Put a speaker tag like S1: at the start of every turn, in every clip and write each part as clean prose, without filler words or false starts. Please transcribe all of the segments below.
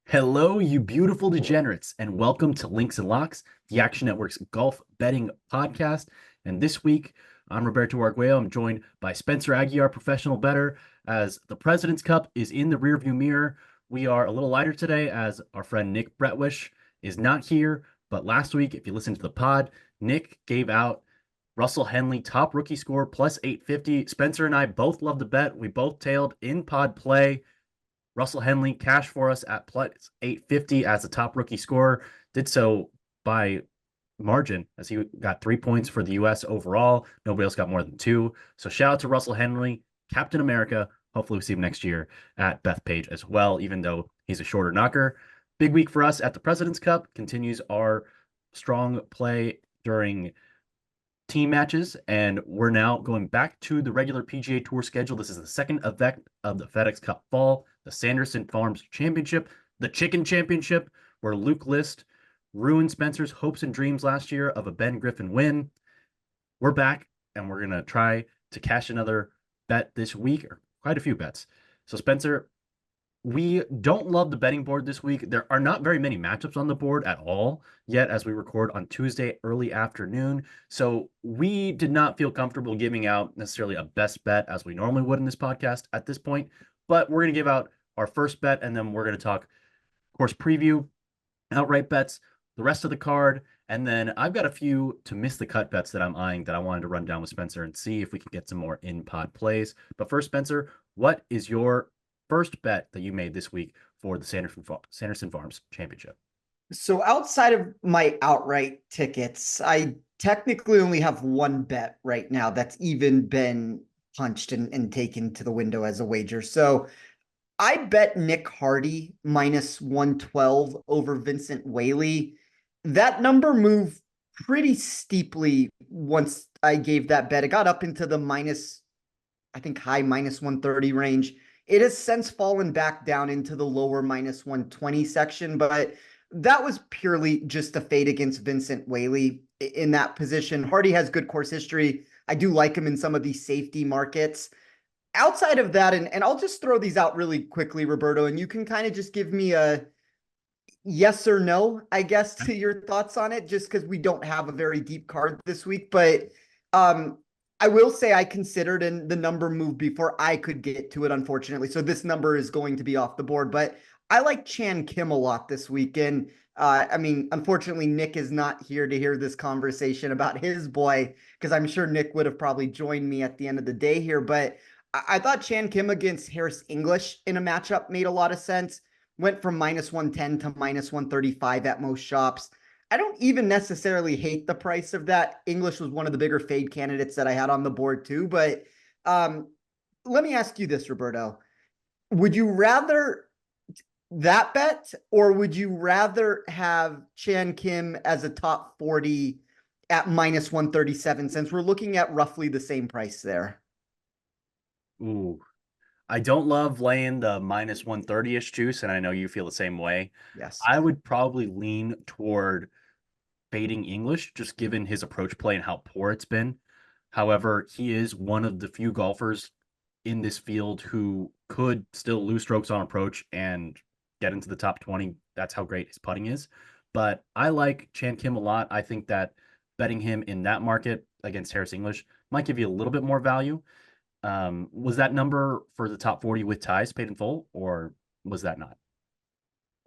S1: Hello, you beautiful degenerates, and welcome to Links and Locks, the Action Network's golf betting podcast. And this week, I'm Roberto Arguello. I'm joined by Spencer Aguiar, professional bettor. As the President's Cup is in the rearview mirror, we are a little lighter today as our friend Nick Bretwish is not here. But last week, if you listened to the pod, Nick gave out Russell Henley top rookie score plus 850. Spencer and I both love the bet. We both tailed in pod play. Russell Henley cashed for us at plus 850 as the top rookie scorer. Did so by margin as he got 3 points for the U.S. overall. Nobody else got more than two. So shout out to Russell Henley, Captain America. Hopefully we see him next year at Bethpage as well, even though he's a shorter knocker. Big week for us at the President's Cup. Continues our strong play during team matches, and we're now going back to the regular PGA Tour schedule. This is the second event of the FedEx Cup Fall, the Sanderson Farms Championship, the Chicken Championship, where Luke List ruined Spencer's hopes and dreams last year of a Ben Griffin win. We're back, and we're going to try to cash another bet this week, or quite a few bets. So, Spencer, we don't love the betting board this week. There are not very many matchups on the board at all yet as we record on Tuesday early afternoon. So we did not feel comfortable giving out necessarily a best bet as we normally would in this podcast at this point. But we're going to give out our first bet, and then we're going to talk, of course, preview, outright bets, the rest of the card. And then I've got a few to miss the cut bets that I'm eyeing that I wanted to run down with Spencer and see if we can get some more in-pod plays. But first, Spencer, what is your first bet that you made this week for the Sanderson Farms Championship?
S2: So outside of my outright tickets, I technically only have one bet right now that's even been punched and taken to the window as a wager. So I bet Nick Hardy minus 112 over Vincent Whaley. That number moved pretty steeply once I gave that bet. It got up into the I think high minus 130 range. It has since fallen back down into the lower minus 120 section, but that was purely just a fade against Vincent Whaley in that position. Hardy has good course history. I do like him in some of these safety markets. Outside of that, and I'll just throw these out really quickly, Roberto, and you can kind of just give me a yes or no, I guess, to your thoughts on it, just because we don't have a very deep card this week. But I will say I considered the number move before I could get to it, unfortunately. So this number is going to be off the board. But I like Chan Kim a lot this weekend. I mean, unfortunately, Nick is not here to hear this conversation about his boy, because I'm sure Nick would have probably joined me at the end of the day here. But I thought Chan Kim against Harris English in a matchup made a lot of sense. Went from minus 110 to minus 135 at most shops. I don't even necessarily hate the price of that. English was one of the bigger fade candidates that I had on the board too. But let me ask you this, Roberto. Would you rather that bet, or would you rather have Chan Kim as a top 40 at minus 137, since we're looking at roughly the same price there?
S1: Ooh, I don't love laying the minus 130-ish juice, and I know you feel the same way.
S2: Yes.
S1: I would probably lean toward fading English, just given his approach play and how poor it's been. However, he is one of the few golfers in this field who could still lose strokes on approach and get into the top 20. That's how great his putting is. But I like Chan Kim a lot. I think that betting him in that market against Harris English might give you a little bit more value. Was that number for the top 40 with ties paid in full, or was that not?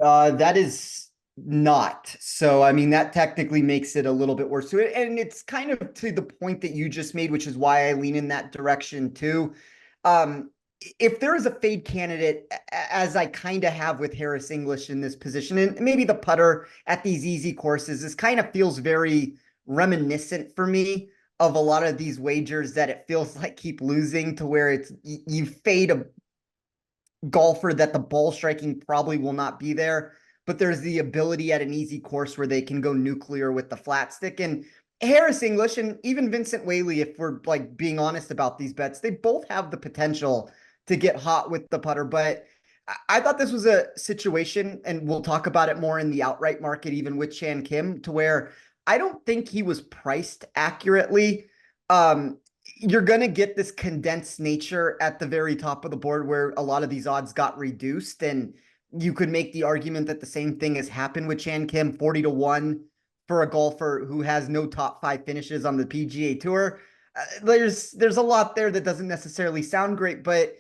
S2: That is not. So, I mean, that technically makes it a little bit worse. So, and it's kind of to the point that you just made, which is why I lean in that direction too. Um, if there is a fade candidate, as I kind of have with Harris English in this position, and maybe the putter at these easy courses, this kind of feels very reminiscent for me of a lot of these wagers that it feels like keep losing, to where it's you fade a golfer that the ball striking probably will not be there, but there's the ability at an easy course where they can go nuclear with the flat stick. And Harris English and even Vincent Whaley, if we're like being honest about these bets, they both have the potential to get hot with the putter. But I thought this was a situation, and we'll talk about it more in the outright market, even with Chan Kim, to where I don't think he was priced accurately. You're going to get this condensed nature at the very top of the board where a lot of these odds got reduced. And You could make the argument that the same thing has happened with Chan Kim, 40-1 for a golfer who has no top 5 finishes on the PGA Tour. There's a lot there that doesn't necessarily sound great, but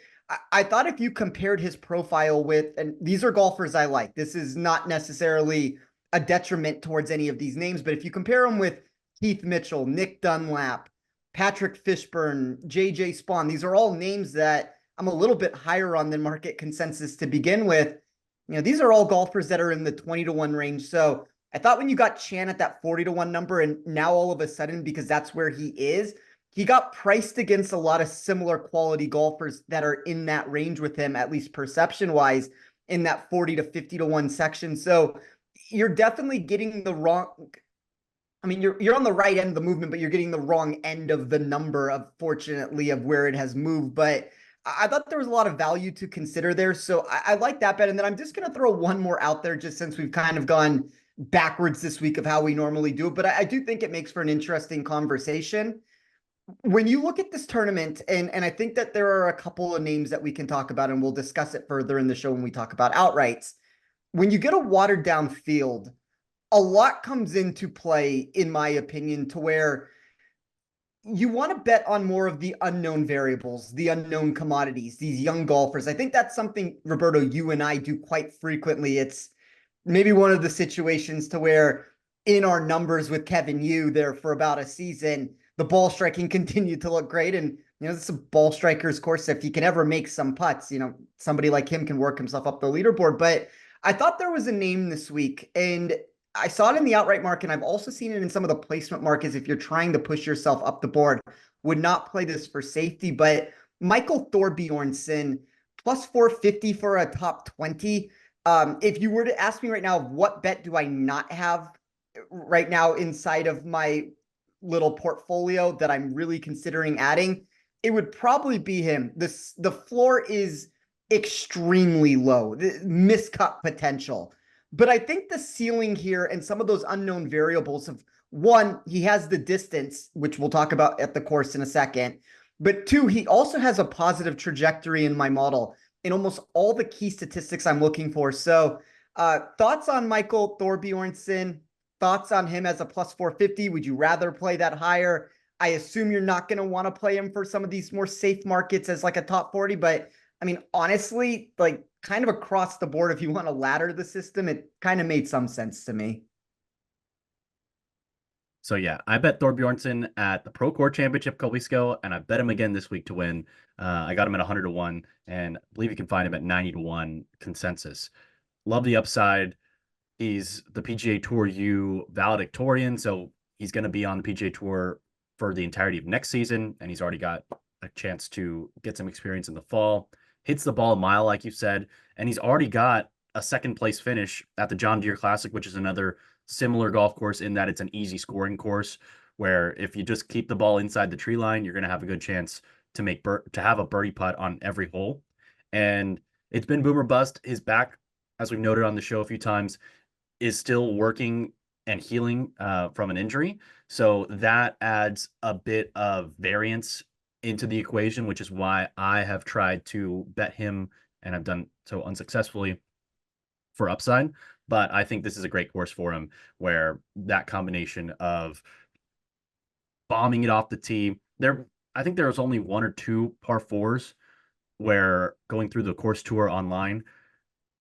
S2: I thought if you compared his profile with, and these are golfers I like, this is not necessarily a detriment towards any of these names, but if you compare them with Keith Mitchell, Nick Dunlap, Patrick Fishburne, JJ Spawn, these are all names that I'm a little bit higher on than market consensus to begin with. These are all golfers that are in the 20-1 range. So I thought when you got Chan at that 40-1 number, and now all of a sudden, because that's where he got priced against a lot of similar quality golfers that are in that range with him, at least perception wise, in that 40 to 50-1 section. So you're definitely getting the wrong. I mean, you're on the right end of the movement, but you're getting the wrong end of the number, fortunately, of where it has moved. But I thought there was a lot of value to consider there. So I like that bet. And then I'm just going to throw one more out there just since we've kind of gone backwards this week of how we normally do it. But I do think it makes for an interesting conversation. When you look at this tournament, and I think that there are a couple of names that we can talk about, and we'll discuss it further in the show when we talk about outrights. When you get a watered down field, a lot comes into play, in my opinion, to where you want to bet on more of the unknown variables, the unknown commodities, these young golfers. I think that's something, Roberto, you and I do quite frequently. It's maybe one of the situations to where in our numbers with Kevin Yu there for about a season, the ball striking continued to look great. And, it's a ball striker's course. If he can ever make some putts, somebody like him can work himself up the leaderboard. But I thought there was a name this week, and I saw it in the outright market. And I've also seen it in some of the placement markets. If you're trying to push yourself up the board, would not play this for safety, but Michael Thorbjornsen plus 450 for a top 20. If you were to ask me right now, what bet do I not have right now inside of my little portfolio that I'm really considering adding, it would probably be him. The floor is extremely low, the miscut potential. But I think the ceiling here and some of those unknown variables of one, he has the distance, which we'll talk about at the course in a second. But two, he also has a positive trajectory in my model in almost all the key statistics I'm looking for. So thoughts on Michael Thorbjornsen? Thoughts on him as a plus 450? Would you rather play that higher? I assume you're not going to want to play him for some of these more safe markets as like a top 40, but I mean, honestly, like kind of across the board, if you want to ladder the system, it kind of made some sense to me.
S1: So yeah, I bet Thorbjornsen at the Pro Tour Championship a couple weeks ago, and I bet him again this week to win. I got him at 100-1, and I believe you can find him at 90-1 consensus. Love the upside. He's the PGA Tour U valedictorian, so he's going to be on the PGA Tour for the entirety of next season, and he's already got a chance to get some experience in the fall. Hits the ball a mile, like you said, and he's already got a second place finish at the John Deere Classic, which is another similar golf course in that it's an easy scoring course where if you just keep the ball inside the tree line, you're going to have a good chance to have a birdie putt on every hole. And it's been boom or bust. His back, as we've noted on the show a few times, is still working and healing from an injury. So that adds a bit of variance into the equation, which is why I have tried to bet him, and I've done so unsuccessfully, for upside. But I think this is a great course for him where that combination of bombing it off the tee, I think there was only one or two par fours where going through the course tour online,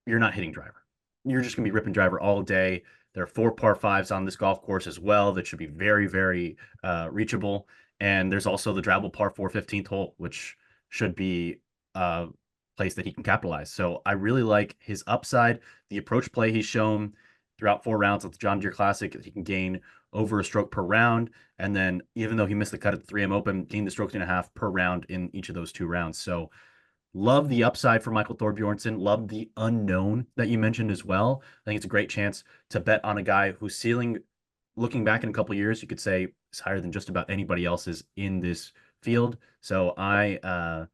S1: you're not hitting driver. You're just going to be ripping driver all day. There are 4 par 5s on this golf course as well that should be very, very reachable. And there's also the drivable par 4 15th hole, which should be a place that he can capitalize. So I really like his upside, the approach play he's shown throughout 4 rounds at the John Deere Classic. He can gain over a stroke per round. And then even though he missed the cut at the 3M Open, gained the stroke and a half per round in each of those 2 rounds. So love the upside for Michael Thorbjornsen. Love the unknown that you mentioned as well. I think it's a great chance to bet on a guy whose ceiling, looking back in a couple of years, you could say is higher than just about anybody else's in this field. So I'm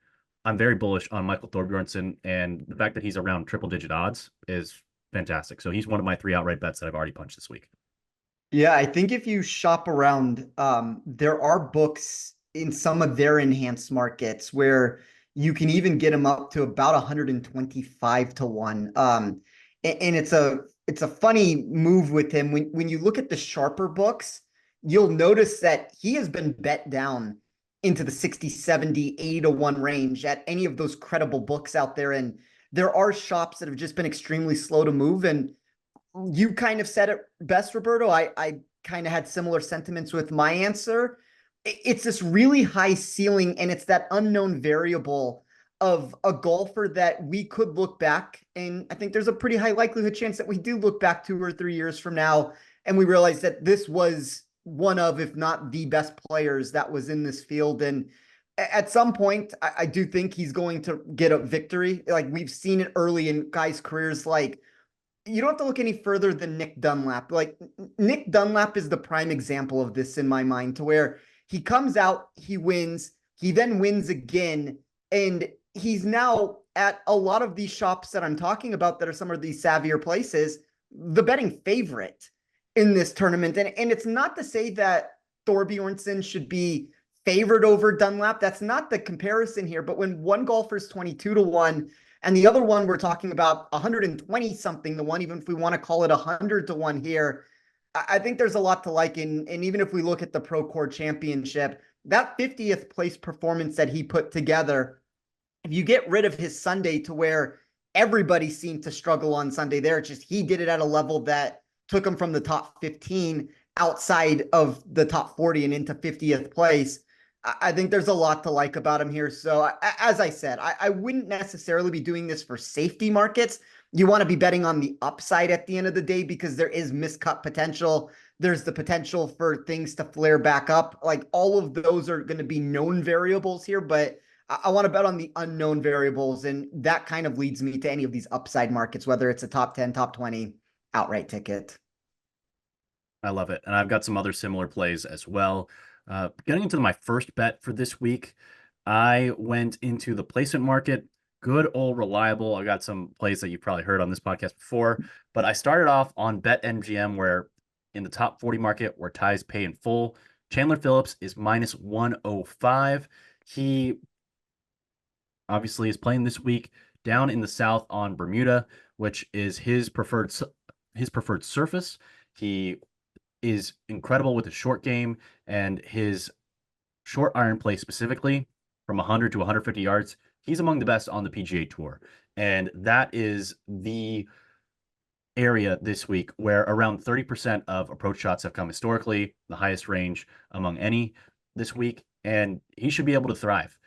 S1: very bullish on Michael Thorbjornsen, and the fact that he's around triple-digit odds is fantastic. So he's one of my 3 outright bets that I've already punched this week.
S2: Yeah, I think if you shop around, there are books in some of their enhanced markets where You can even get him up to about 125 to 1. And it's a funny move with him. When you look at the sharper books, you'll notice that he has been bet down into the 60, 70, 80 to 1 range at any of those credible books out there. And there are shops that have just been extremely slow to move. And you kind of said it best, Roberto. I kind of had similar sentiments with my answer. It's this really high ceiling, and it's that unknown variable of a golfer that we could look back. And I think there's a pretty high likelihood chance that we do look back 2 or 3 years from now and we realize that this was one of, if not the best players that was in this field. And at some point, I do think he's going to get a victory. Like we've seen it early in guys' careers, like you don't have to look any further than Nick Dunlap. Like Nick Dunlap is the prime example of this in my mind, to where he comes out, he wins, he then wins again, and he's now at a lot of these shops that I'm talking about that are some of these savvier places, the betting favorite in this tournament. And it's not to say that Thorbjornsen should be favored over Dunlap. That's not the comparison here. But when one golfer's 22 to 1 and the other one, we're talking about 120 something to 1, even if we want to call it 100 to 1 here. I think there's a lot to like. And even if we look at the Procore Championship, that 50th place performance that he put together, if you get rid of his Sunday to where everybody seemed to struggle on Sunday there, it's just he did it at a level that took him from the top 15 outside of the top 40 and into 50th place. I think there's a lot to like about him here. So as I said, I wouldn't necessarily be doing this for safety markets. You want to be betting on the upside at the end of the day because there is miscut potential. There's the potential for things to flare back up. Like all of those are going to be known variables here, but I want to bet on the unknown variables. And that kind of leads me to any of these upside markets, whether it's a top 10, top 20 outright ticket.
S1: I love it. And I've got some other similar plays as well. Getting into my first bet for this week, I went into the placement market. Good old reliable. I got some plays that you've probably heard on this podcast before, but I started off on BetMGM, where in the top 40 market, where ties pay in full, Chandler Phillips is minus 105. He obviously is playing this week down in the south on Bermuda, which is his preferred surface. He is incredible with his short game, and his short iron play specifically from 100 to 150 yards. He's among the best on the PGA Tour. And that is the area this week where around 30% of approach shots have come historically, the highest range among any this week. And he should be able to thrive.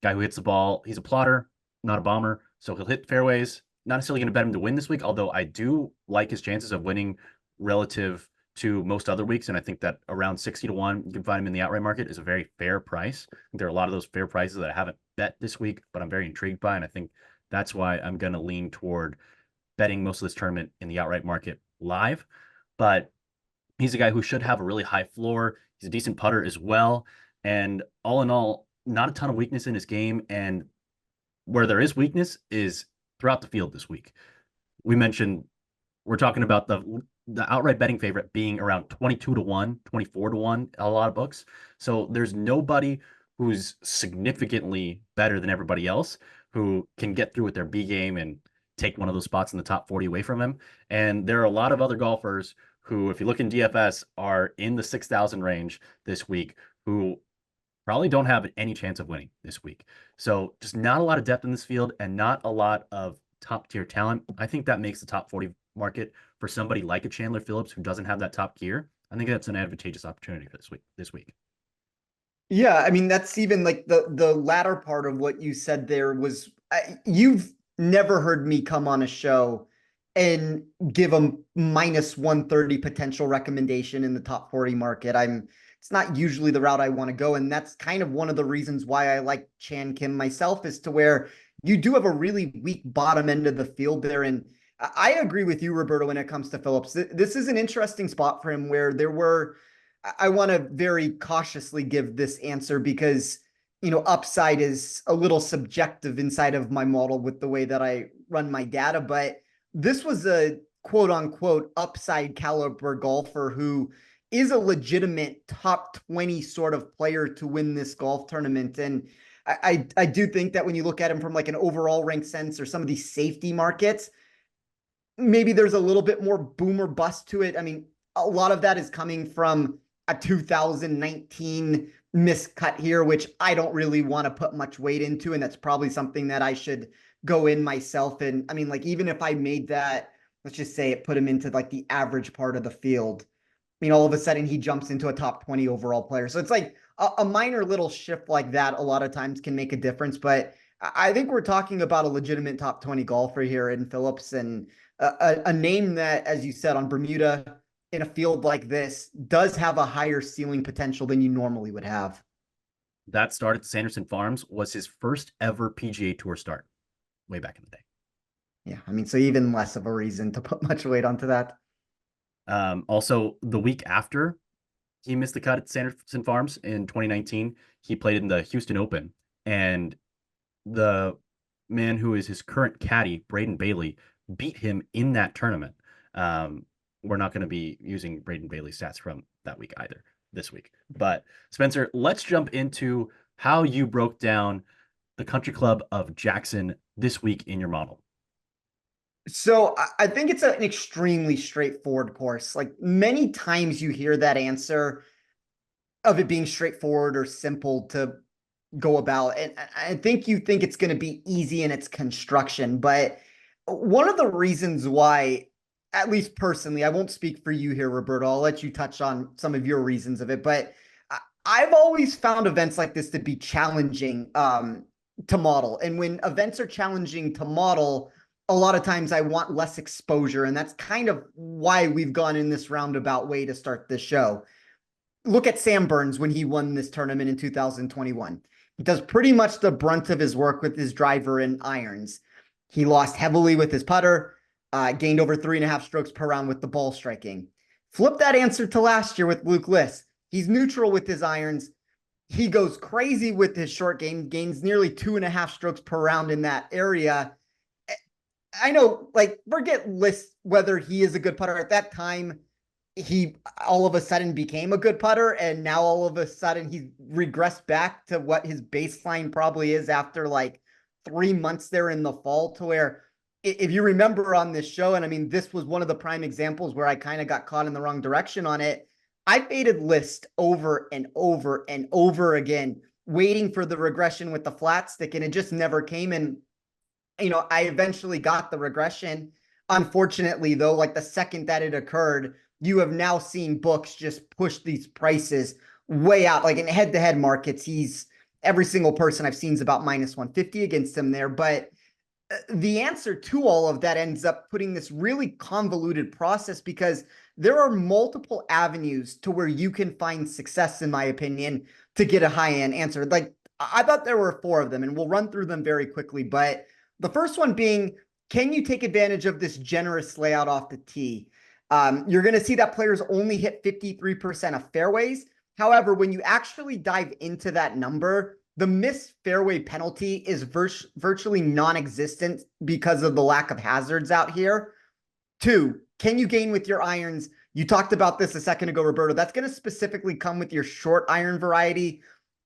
S1: Guy who hits the ball, he's a plotter, not a bomber. So he'll hit fairways. Not necessarily going to bet him to win this week, although I do like his chances of winning relative to most other weeks. And I think that around 60 to 1, you can find him in the outright market, is a very fair price. I think there are a lot of those fair prices that I haven't bet this week, but I'm very intrigued by. And I think that's why I'm going to lean toward betting most of this tournament in the outright market live. But he's a guy who should have a really high floor. He's a decent putter as well. And all in all, not a ton of weakness in his game. And where there is weakness is throughout the field this week. We mentioned we're talking about the outright betting favorite being around 22 to 1, 24 to 1, a lot of books. So there's nobody who's significantly better than everybody else who can get through with their B game and take one of those spots in the top 40 away from him. And there are a lot of other golfers who, if you look in DFS, are in the 6,000 range this week who probably don't have any chance of winning this week. So just not a lot of depth in this field and not a lot of top tier talent. I think that makes the top 40 market for somebody like a Chandler Phillips who doesn't have that top gear. I think that's an advantageous opportunity for this week.
S2: Yeah, I mean, that's even like the latter part of what you said there was you've never heard me come on a show and give a minus 130 potential recommendation in the top 40 market. It's not usually the route I want to go. And that's kind of one of the reasons why I like Chan Kim myself, is to where you do have a really weak bottom end of the field there. And I agree with you, Roberto, when it comes to Phillips. This is an interesting spot for him where I want to very cautiously give this answer because, upside is a little subjective inside of my model with the way that I run my data. But this was a quote unquote upside caliber golfer who is a legitimate top 20 sort of player to win this golf tournament. And I do think that when you look at him from like an overall rank sense or some of these safety markets, maybe there's a little bit more boom or bust to it. I mean, a lot of that is coming from a 2019 miscut here, which I don't really want to put much weight into. And that's probably something that I should go in myself. And I mean, like, even if I made that, let's just say it put him into like the average part of the field, I mean, all of a sudden he jumps into a top 20 overall player. So it's like a minor little shift like that a lot of times can make a difference. But I think we're talking about a legitimate top 20 golfer here in Phillips, and a name that, as you said, on Bermuda in a field like this does have a higher ceiling potential than you normally would have.
S1: That start at Sanderson Farms was his first ever PGA Tour start way back in the day.
S2: Yeah, I mean, so even less of a reason to put much weight onto that.
S1: Also, the week after he missed the cut at Sanderson Farms in 2019, he played in the Houston Open, and the man who is his current caddy, Braden Bailey, beat him in that tournament. We're not going to be using Braden Bailey's stats from that week either this week. But Spencer, let's jump into how you broke down the Country Club of Jackson this week in your model.
S2: So I think it's an extremely straightforward course. Like, many times you hear that answer of it being straightforward or simple to go about. And I think you think it's going to be easy in its construction. But one of the reasons why, at least personally, I won't speak for you here, Roberto. I'll let you touch on some of your reasons of it. But I've always found events like this to be challenging to model. And when events are challenging to model, a lot of times I want less exposure. And that's kind of why we've gone in this roundabout way to start this show. Look at Sam Burns when he won this tournament in 2021. He does pretty much the brunt of his work with his driver and irons. He lost heavily with his putter, gained over 3.5 strokes per round with the ball striking. Flip that answer to last year with Luke List. He's neutral with his irons. He goes crazy with his short game, gains nearly 2.5 strokes per round in that area. I know, like, forget List, whether he is a good putter. At that time, he all of a sudden became a good putter, and now all of a sudden he's regressed back to what his baseline probably is after like 3 months there in the fall, to where, if you remember on this show, and I mean, this was one of the prime examples where I kind of got caught in the wrong direction on it. I faded List over and over and over again, waiting for the regression with the flat stick, and it just never came. And I eventually got the regression. Unfortunately, though, like, the second that it occurred, you have now seen books just push these prices way out. Like, in head-to-head markets, every single person I've seen is about minus 150 against him there. But the answer to all of that ends up putting this really convoluted process, because there are multiple avenues to where you can find success, in my opinion, to get a high-end answer. Like, I thought there were 4 of them, and we'll run through them very quickly. But the first one being, can you take advantage of this generous layout off the tee? You're going to see that players only hit 53% of fairways. However, when you actually dive into that number, the missed fairway penalty is virtually non-existent because of the lack of hazards out here. 2, can you gain with your irons? You talked about this a second ago, Roberto. That's going to specifically come with your short iron variety.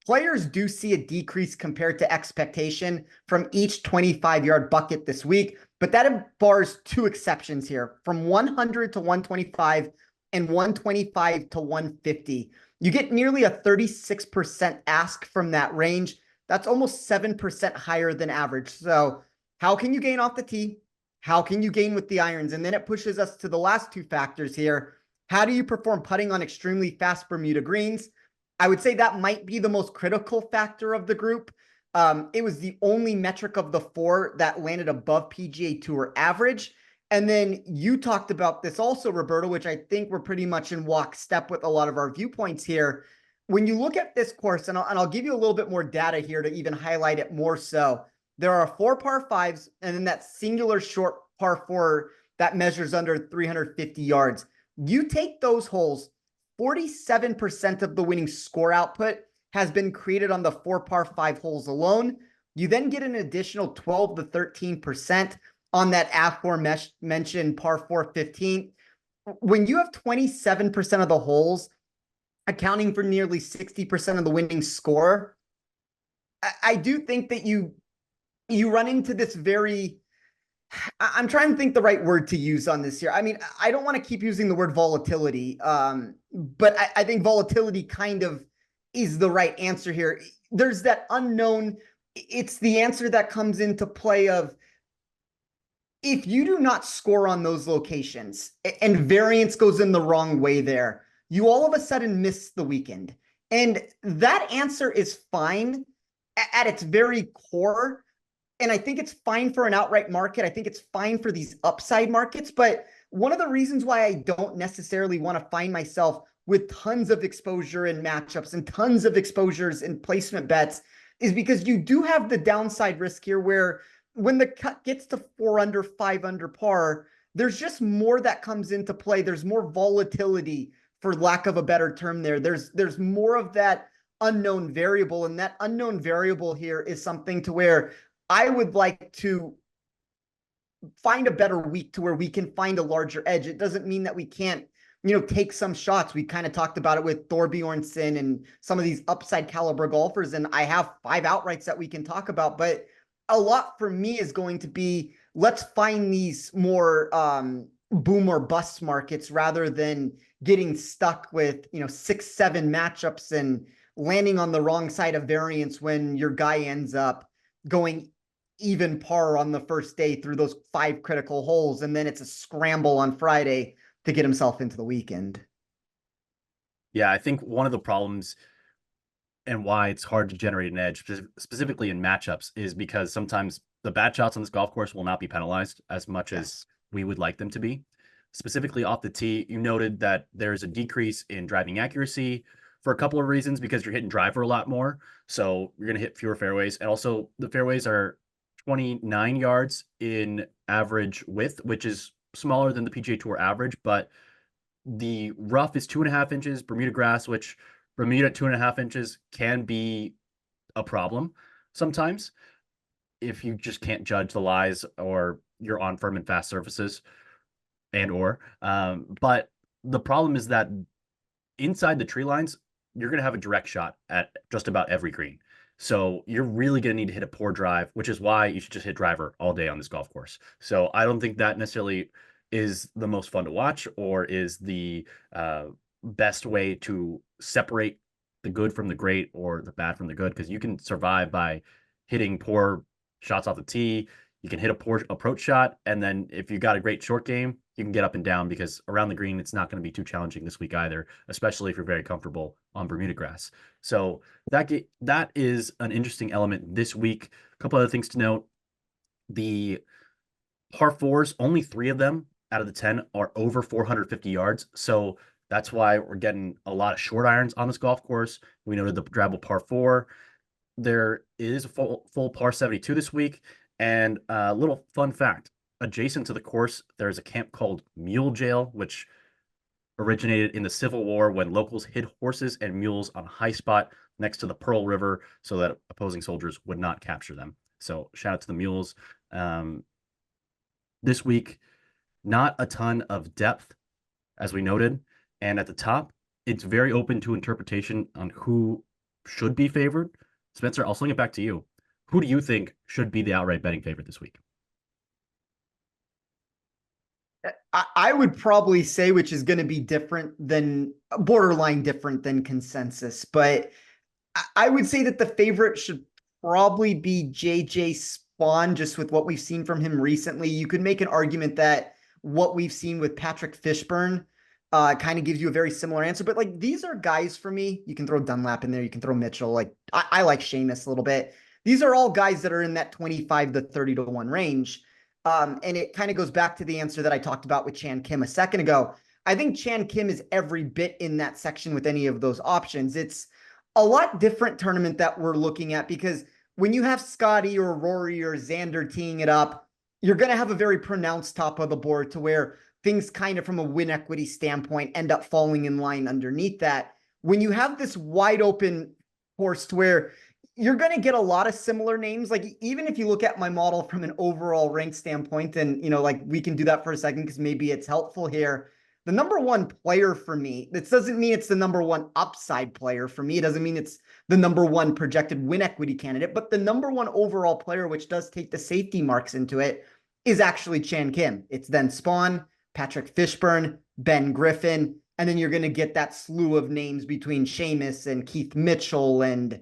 S2: Players do see a decrease compared to expectation from each 25-yard bucket this week, but that bars 2 exceptions here, from 100 to 125 and 125 to 150. You get nearly a 36% ask from that range. That's almost 7% higher than average. So how can you gain off the tee? How can you gain with the irons? And then it pushes us to the last 2 factors here. How do you perform putting on extremely fast Bermuda greens? I would say that might be the most critical factor of the group. It was the only metric of the 4 that landed above PGA Tour average. And then you talked about this also, Roberto, which I think we're pretty much in lockstep with a lot of our viewpoints here. When you look at this course, and I'll give you a little bit more data here to even highlight it more so, there are 4 par 5s, and then that singular short par 4 that measures under 350 yards. You take those holes, 47% of the winning score output has been created on the 4 par 5 holes alone. You then get an additional 12 to 13% on that aforementioned par 4 15. When you have 27% of the holes accounting for nearly 60% of the winning score, I do think that you run into this very, I'm trying to think the right word to use on this here. I mean, I don't want to keep using the word volatility, but I think volatility kind of is the right answer here. There's that unknown. It's the answer that comes into play of, if you do not score on those locations and variance goes in the wrong way there, you all of a sudden miss the weekend. And that answer is fine at its very core. And I think it's fine for an outright market. I think it's fine for these upside markets. But one of the reasons why I don't necessarily want to find myself with tons of exposure in matchups and tons of exposures in placement bets is because you do have the downside risk here where when the cut gets to 4 under, 5 under par, there's just more that comes into play. There's more volatility, for lack of a better term there. There's more of that unknown variable. And that unknown variable here is something to where I would like to find a better week to where we can find a larger edge. It doesn't mean that we can't, take some shots. We kind of talked about it with Thorbjornsen and some of these upside caliber golfers. And I have 5 outrights that we can talk about, but a lot for me is going to be, let's find these more boom or bust markets rather than getting stuck with, 6, 7 matchups and landing on the wrong side of variance when your guy ends up going even par on the first day through those 5 critical holes. And then it's a scramble on Friday to get himself into the weekend.
S1: Yeah, I think one of the problems and why it's hard to generate an edge, specifically in matchups, is because sometimes the bad shots on this golf course will not be penalized as much as we would like them to be. Specifically off the tee, you noted that there's a decrease in driving accuracy for a couple of reasons, because you're hitting driver a lot more. So you're going to hit fewer fairways. And also the fairways are 29 yards in average width, which is smaller than the PGA Tour average, but the rough is 2.5 inches. Bermuda grass, which Bermuda at 2.5 inches can be a problem sometimes if you just can't judge the lies or you're on firm and fast surfaces but the problem is that inside the tree lines, you're going to have a direct shot at just about every green. So you're really going to need to hit a poor drive, which is why you should just hit driver all day on this golf course. So I don't think that necessarily is the most fun to watch or is the best way to separate the good from the great or the bad from the good, because you can survive by hitting poor shots off the tee. You can hit a poor approach shot, and then if you got a great short game, you can get up and down, because around the green, it's not going to be too challenging this week either, especially if you're very comfortable on Bermuda grass. So that is an interesting element this week. A couple other things to note. The par fours, only 3 of them out of the 10 are over 450 yards. So that's why we're getting a lot of short irons on this golf course. We noted the drivable par 4. There is a full par 72 this week. And a little fun fact, adjacent to the course, there's a camp called Mule Jail, which originated in the Civil War when locals hid horses and mules on a high spot next to the Pearl River so that opposing soldiers would not capture them. So shout out to the mules. This week, not a ton of depth, as we noted. And at the top, it's very open to interpretation on who should be favored. Spencer, I'll swing it back to you. Who do you think should be the outright betting favorite this week?
S2: I would probably say, which is going to be borderline different than consensus, but I would say that the favorite should probably be JJ Spawn, just with what we've seen from him recently. You could make an argument that what we've seen with Patrick Fishburne kind of gives you a very similar answer, but like, these are guys for me. You can throw Dunlap in there. You can throw Mitchell. Like I like Seamus a little bit. These are all guys that are in that 25 to 30 to 1 range. And it kind of goes back to the answer that I talked about with Chan Kim a second ago. I think Chan Kim is every bit in that section with any of those options. It's a lot different tournament that we're looking at, because when you have Scotty or Rory or Xander teeing it up, you're going to have a very pronounced top of the board to where things kind of from a win equity standpoint end up falling in line underneath that. When you have this wide open course to where you're going to get a lot of similar names. Like, even if you look at my model from an overall rank standpoint, and, like, we can do that for a second because maybe it's helpful here. the number one player for me, this doesn't mean it's the number one upside player for me. It doesn't mean it's the number one projected win equity candidate, but the number one overall player, which does take the safety marks into it, is actually Chan Kim. It's then Spawn, Patrick Fishburne, Ben Griffin, and then you're going to get that slew of names between Seamus and Keith Mitchell. And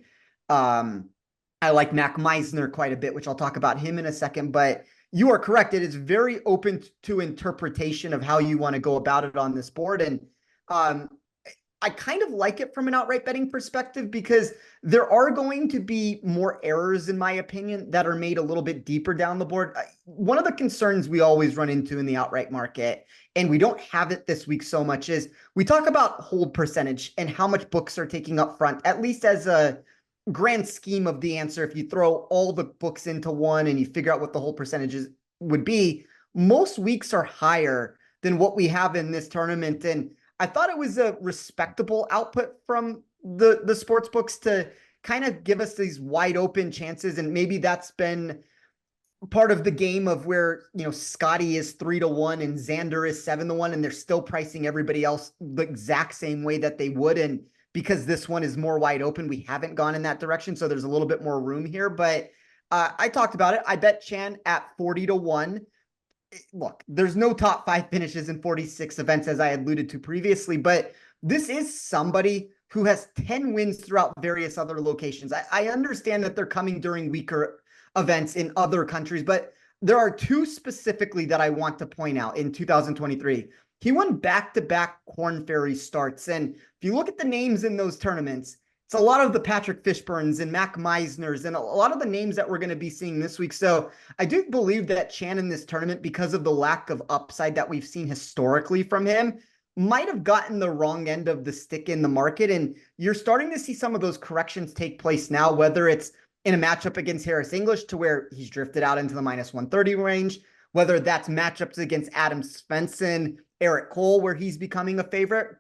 S2: I like Mac Meisner quite a bit, which I'll talk about him in a second. But you are correct. It is very open to interpretation of how you want to go about it on this board. And I kind of like it from an outright betting perspective because there are going to be more errors, in my opinion, that are made a little bit deeper down the board. One of the concerns we always run into in the outright market, and we don't have it this week so much, is we talk about hold percentage and how much books are taking up front, at least as a grand scheme of the answer. If you throw all the books into one and you figure out what the hold percentages would be, most weeks are higher than what we have in this tournament. And I thought it was a respectable output from the sports books to kind of give us these wide open chances. And maybe that's been part of the game of where, Scotty is 3-1 and Xander is 7-1, and they're still pricing everybody else the exact same way that they would. And because this one is more wide open, we haven't gone in that direction. So there's a little bit more room here, but I talked about it. I bet Chan at 40-1. Look, there's no top 5 finishes in 46 events, as I alluded to previously, but this is somebody who has 10 wins throughout various other locations. I understand that they're coming during weaker events in other countries, but there are 2 specifically that I want to point out in 2023. He won back-to-back Korn Ferry starts. And if you look at the names in those tournaments, it's a lot of the Patrick Fishburns and Mac Meisners and a lot of the names that we're going to be seeing this week. So I do believe that Chan in this tournament, because of the lack of upside that we've seen historically from him, might have gotten the wrong end of the stick in the market. And you're starting to see some of those corrections take place now, whether it's in a matchup against Harris English to where he's drifted out into the -130 range, whether that's matchups against Adam Svensson, Eric Cole, where he's becoming a favorite,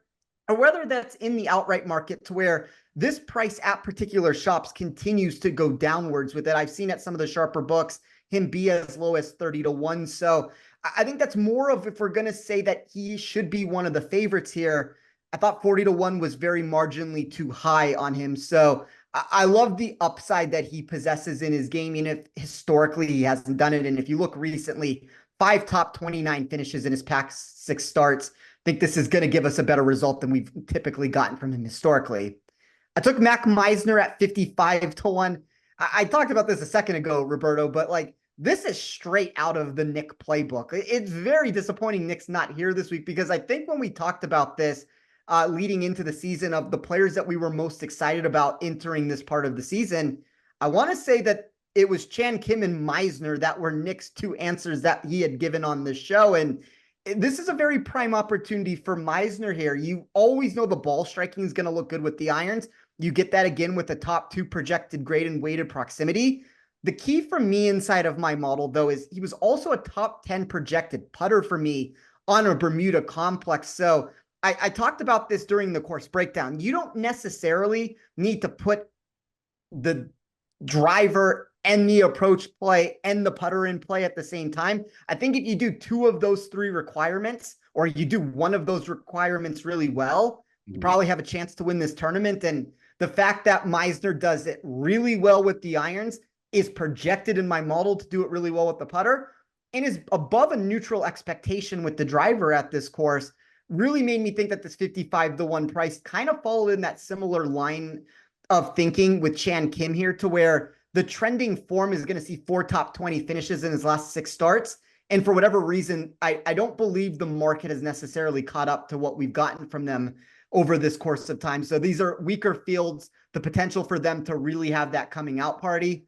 S2: or whether that's in the outright market to where this price at particular shops continues to go downwards with it. I've seen at some of the sharper books him be as low as 30-1. So I think that's more of, if we're going to say that he should be one of the favorites here, I thought 40-1 was very marginally too high on him. So I love the upside that he possesses in his game. And if historically he hasn't done it, and if you look recently, 5 top 29 finishes in his past 6 starts, I think this is going to give us a better result than we've typically gotten from him historically. I took Mac Meisner at 55-1. I talked about this a second ago, Roberto, but this is straight out of the Nick playbook. It's very disappointing Nick's not here this week, because I think when we talked about this leading into the season of the players that we were most excited about entering this part of the season, I want to say that it was Chan Kim and Meisner that were Nick's 2 answers that he had given on the show. And this is a very prime opportunity for Meisner here. You always know the ball striking is going to look good with the irons. You get that again with the top 2 projected grade and weighted proximity. The key for me inside of my model, though, is he was also a top 10 projected putter for me on a Bermuda complex. So I talked about this during the course breakdown. You don't necessarily need to put the driver and the approach play and the putter in play at the same time. I think if you do 2 of those 3 requirements, or you do one of those requirements really well, you probably have a chance to win this tournament. And the fact that Meisner does it really well with the irons, is projected in my model to do it really well with the putter, and is above a neutral expectation with the driver at this course, really made me think that this 55-1 price kind of followed in that similar line of thinking with Chan Kim here, to where the trending form is going to see 4 top 20 finishes in his last 6 starts. And for whatever reason, I don't believe the market has necessarily caught up to what we've gotten from them over this course of time. So these are weaker fields, the potential for them to really have that coming out party.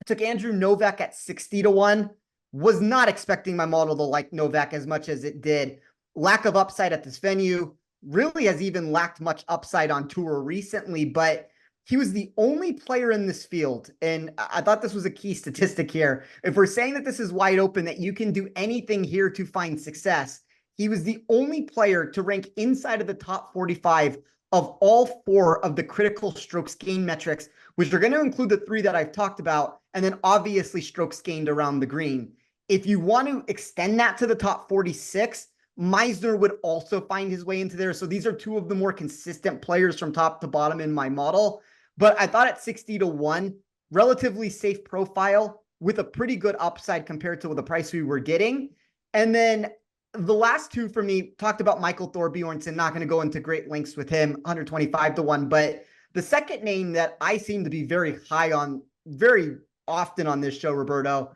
S2: I took Andrew Novak at 60-1. Was not expecting my model to like Novak as much as it did. Lack of upside at this venue, really has even lacked much upside on tour recently, but he was the only player in this field. And I thought this was a key statistic here. If we're saying that this is wide open, that you can do anything here to find success, he was the only player to rank inside of the top 45 of all 4 of the critical strokes gain metrics, which are going to include the 3 that I've talked about, and then obviously strokes gained around the green. If you want to extend that to the top 46, Meisner would also find his way into there. So these are two of the more consistent players from top to bottom in my model. But I thought at 60 to 1, relatively safe profile with a pretty good upside compared to the price we were getting. And then the last two for me talked about Michael Thorbjornsen, not going to go into great lengths with him, 125 to 1. But the second name that I seem to be very high on very often on this show, Roberto,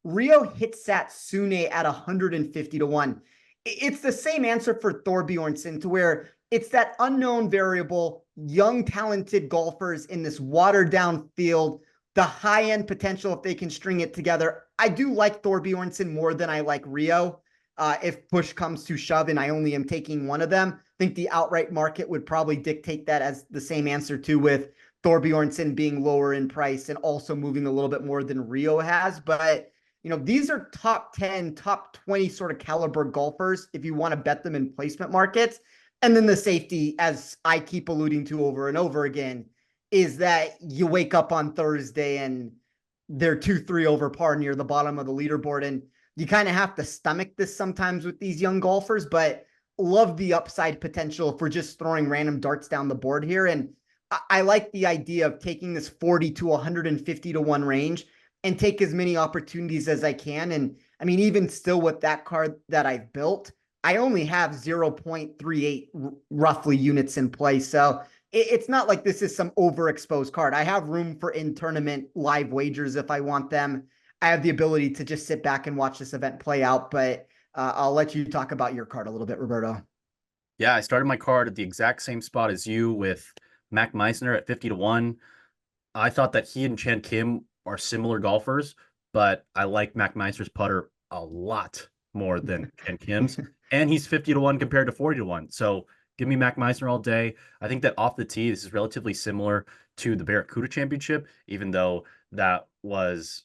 S2: Rio Hitsat at 150 to 1. It's the same answer for Thorbjornsen, to where it's that unknown variable, young, talented golfers in this watered down field, the high end potential if they can string it together. I do like Thorbjornsen more than I like Rio. If push comes to shove and I only am taking one of them, I think the outright market would probably dictate that as the same answer too, with Thorbjornsen being lower in price and also moving a little bit more than Rio has. But these are top 10, top 20 sort of caliber golfers if you want to bet them in placement markets. And then the safety, as I keep alluding to over and over again, is that you wake up on Thursday and they're 2-3 over par near the bottom of the leaderboard. And you kind of have to stomach this sometimes with these young golfers, but love the upside potential for just throwing random darts down the board here. And I like the idea of taking this 40 to 150 to 1 range and take as many opportunities as I can. And I mean, even still with that card that I've built, I only have 0.38 roughly units in play. So it's not like this is some overexposed card. I have room for in-tournament live wagers if I want them. I have the ability to just sit back and watch this event play out, but I'll let you talk about your card a little bit, Roberto.
S1: Yeah, I started my card at the exact same spot as you with Mac Meisner at 50 to 1. I thought that he and Chan Kim are similar golfers, but I like Mac Meisner's putter a lot more than Chan Kim's. And he's 50 to 1 compared to 40 to 1. So give me Mac Meisner all day. I think that off the tee, this is relatively similar to the Barracuda Championship, even though that was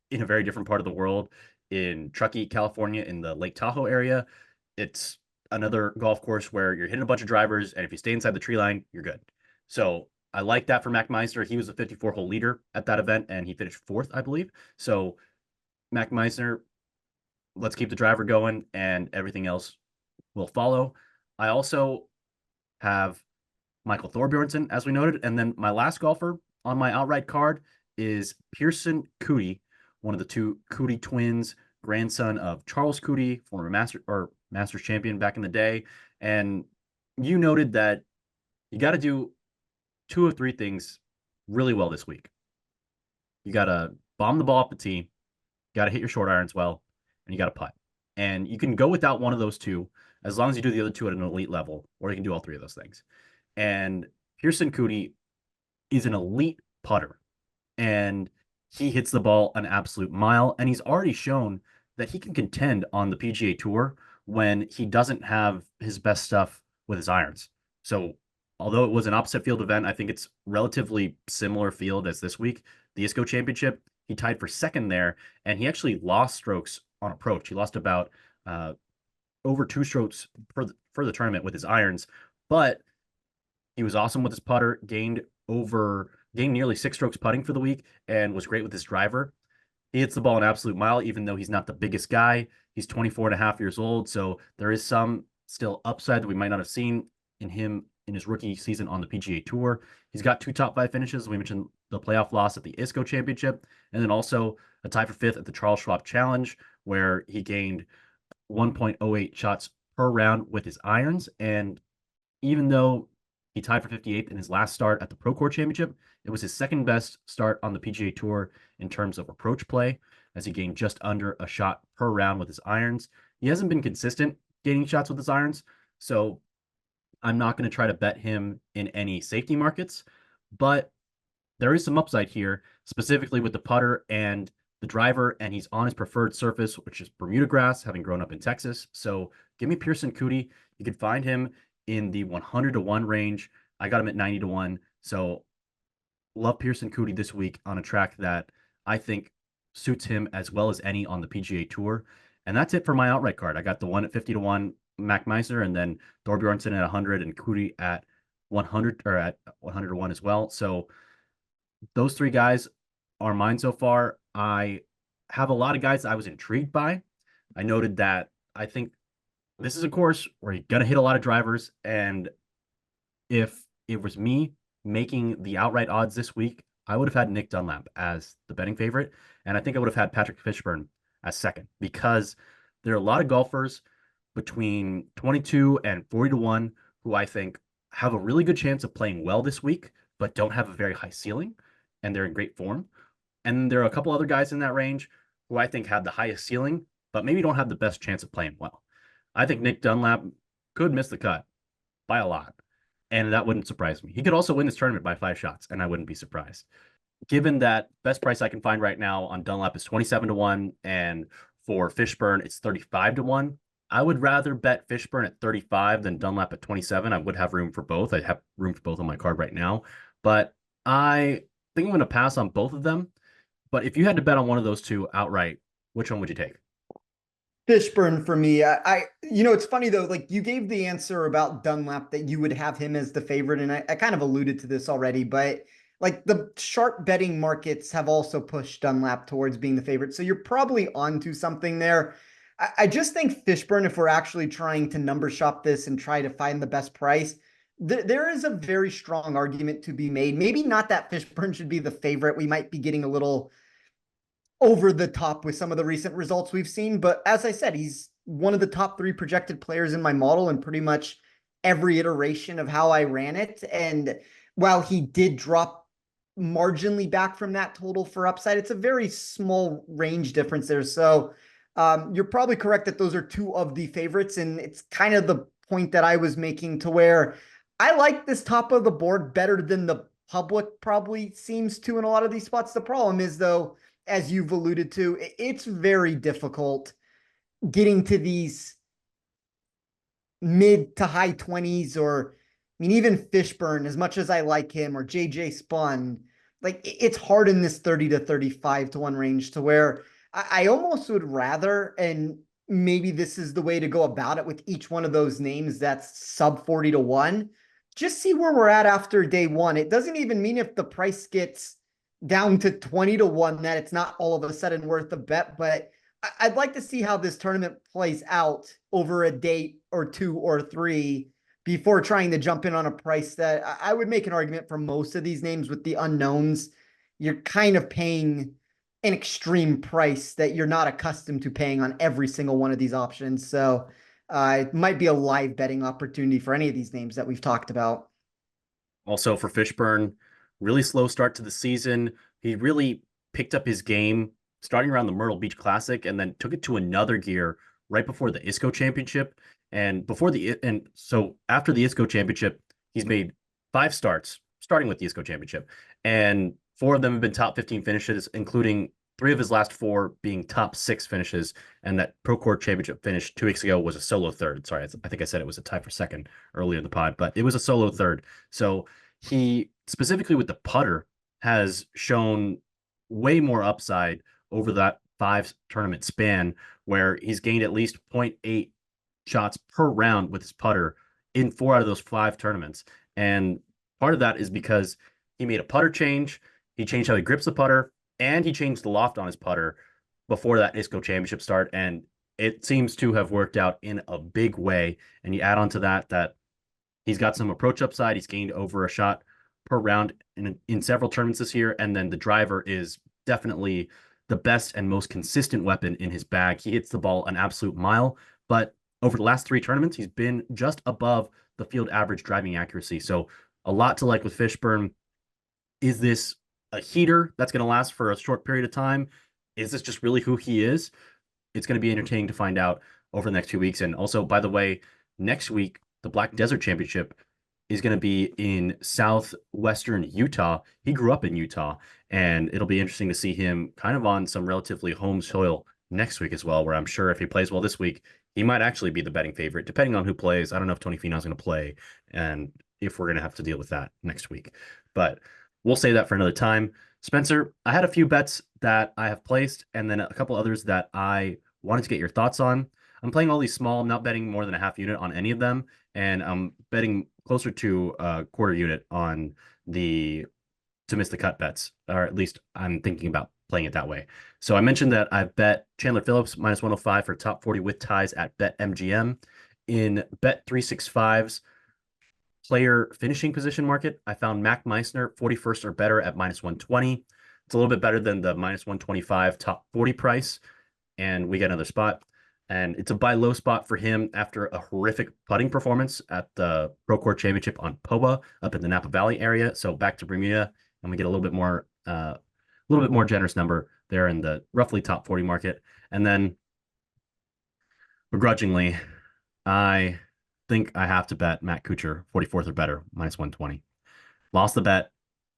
S1: in a very different part of the world in Truckee, California, in the Lake Tahoe area. It's another golf course where you're hitting a bunch of drivers, and if you stay inside the tree line, you're good. So I like that for Mac Meisner. He was a 54-hole leader at that event, and he finished fourth, I believe. So Mac Meisner, let's keep the driver going, and everything else will follow. I also have Michael Thorbjornsen, as we noted, and then my last golfer on my outright card is Pearson Coody, one of the two Coody twins, grandson of Charles Coody, former Masters champion back in the day. And you noted that you got to do two of three things really well this week. You got to bomb the ball off the tee, you got to hit your short irons well, and you got to putt. And you can go without one of those two as long as you do the other two at an elite level, or you can do all three of those things. And Pearson Coody is an elite putter, and he hits the ball an absolute mile, and he's already shown that he can contend on the PGA Tour when he doesn't have his best stuff with his irons. So although it was an opposite field event, I think it's relatively similar field as this week. The ISCO Championship, he tied for second there, and he actually lost strokes on approach. He lost about over 2 strokes for the tournament with his irons, but he was awesome with his putter, gained nearly 6 strokes putting for the week, and was great with his driver. He hits the ball an absolute mile, even though he's not the biggest guy. He's 24 and a half years old, so there is some still upside that we might not have seen in him in his rookie season on the PGA Tour. He's got 2 top 5 finishes. We mentioned the playoff loss at the ISCO Championship, and then also a tie for 5th at the Charles Schwab Challenge, where he gained 1.08 shots per round with his irons. And even though he tied for 58th in his last start at the Procore Championship, it was his second best start on the PGA Tour in terms of approach play, as he gained just under a shot per round with his irons. He hasn't been consistent gaining shots with his irons, so I'm not going to try to bet him in any safety markets, but there is some upside here, specifically with the putter and the driver, and he's on his preferred surface, which is Bermuda grass, having grown up in Texas. So give me Pearson Coody. You can find him in the 100 to 1 range. I got him at 90 to 1. So love Pearson Coody this week on a track that I think suits him as well as any on the PGA Tour. And that's it for my outright card. I got the one at 50 to 1, Mac Meisner, and then Thorbjornsen at 100 and Coody at 100 or at 100 to 1 as well. So those 3 guys are mine so far. I have a lot of guys I was intrigued by. I noted that I think This is a course where you're going to hit a lot of drivers. And if it was me making the outright odds this week, I would have had Nick Dunlap as the betting favorite. And I think I would have had Patrick Fishburne as second because there are a lot of golfers between 22 and 40 to 1 who I think have a really good chance of playing well this week, but don't have a very high ceiling and they're in great form. And there are a couple other guys in that range who I think have the highest ceiling, but maybe don't have the best chance of playing well. I think Nick Dunlap could miss the cut by a lot, and that wouldn't surprise me. He could also win this tournament by 5 shots, and I wouldn't be surprised. Given that best price I can find right now on Dunlap is 27 to 1, and for Fishburne, it's 35 to 1. I would rather bet Fishburne at 35 than Dunlap at 27. I would have room for both. I have room for both on my card right now, but I think I'm going to pass on both of them. But if you had to bet on one of those two outright, which one would you take?
S2: Fishburne for me. It's funny though, like you gave the answer about Dunlap that you would have him as the favorite, and I kind of alluded to this already, but like the sharp betting markets have also pushed Dunlap towards being the favorite. So you're probably onto something there. I just think Fishburne, if we're actually trying to number shop this and try to find the best price, there is a very strong argument to be made. Maybe not that Fishburne should be the favorite. We might be getting a little over the top with some of the recent results we've seen. But as I said, he's one of the top 3 projected players in my model and pretty much every iteration of how I ran it. And while he did drop marginally back from that total for upside, it's a very small range difference there. So you're probably correct that those are 2 of the favorites. And it's kind of the point that I was making to where I like this top of the board better than the public probably seems to in a lot of these spots. The problem is, though, as you've alluded to, it's very difficult getting to these mid to high 20s, or I mean, even Fishburne, as much as I like him, or JJ Spun, like it's hard in this 30 to 35 to 1 range to where I almost would rather, and maybe this is the way to go about it with each one of those names that's sub 40 to 1, just see where we're at after day one. It doesn't even mean if the price gets down to 20 to 1 that it's not all of a sudden worth a bet, but I'd like to see how this tournament plays out over a day or 2 or 3 before trying to jump in on a price that I would make an argument for most of these names with the unknowns. You're kind of paying an extreme price that you're not accustomed to paying on every single one of these options. So it might be a live betting opportunity for any of these names that we've talked about.
S1: Also for Fishburne, really slow start to the season. He really picked up his game starting around the Myrtle Beach Classic and then took it to another gear right before the ISCO Championship. And so after the ISCO Championship, he's made 5 starts, starting with the ISCO Championship. And 4 of them have been top 15 finishes, including 3 of his last 4 being top 6 finishes. And that Pro Court Championship finish 2 weeks ago was a solo third. Sorry, I think I said it was a tie for second earlier in the pod, but it was a solo third. So he, specifically with the putter, has shown way more upside over that 5 tournament span, where he's gained at least 0.8 shots per round with his putter in 4 out of those 5 tournaments. And part of that is because he made a putter change. He changed how he grips the putter, and he changed the loft on his putter before that ISCO Championship start. And it seems to have worked out in a big way. And you add on to that he's got some approach upside. He's gained over a shot per round in several tournaments this year. And then the driver is definitely the best and most consistent weapon in his bag. He hits the ball an absolute mile, but over the last 3 tournaments, he's been just above the field average driving accuracy. So a lot to like with Fishburne. Is this a heater that's going to last for a short period of time? Is this just really who he is? It's going to be entertaining to find out over the next 2 weeks. And also, by the way, next week, the Black Desert Championship is going to be in southwestern Utah. He grew up in Utah, and it'll be interesting to see him kind of on some relatively home soil next week as well, where I'm sure if he plays well this week, he might actually be the betting favorite, depending on who plays. I don't know if Tony Finau's going to play and if we're going to have to deal with that next week, but we'll save that for another time. Spencer, I had a few bets that I have placed and then a couple others that I wanted to get your thoughts on. I'm playing all these small. I'm not betting more than a half unit on any of them, and I'm betting closer to a quarter unit on the to miss the cut bets, or at least I'm thinking about playing it that way. So I mentioned that I've bet Chandler Phillips minus 105 for top 40 with ties at BetMGM, In Bet365's player finishing position market, I found Mac Meissner 41st or better at -120. It's a little bit better than the -125 top 40 price, and we get another spot. And it's a buy low spot for him after a horrific putting performance at the Pro Court Championship on POA up in the Napa Valley area. So back to Bermuda, and we get a little bit more generous number there in the roughly top 40 market. And then begrudgingly, I think I have to bet Matt Kuchar 44th or better, -120. Lost the bet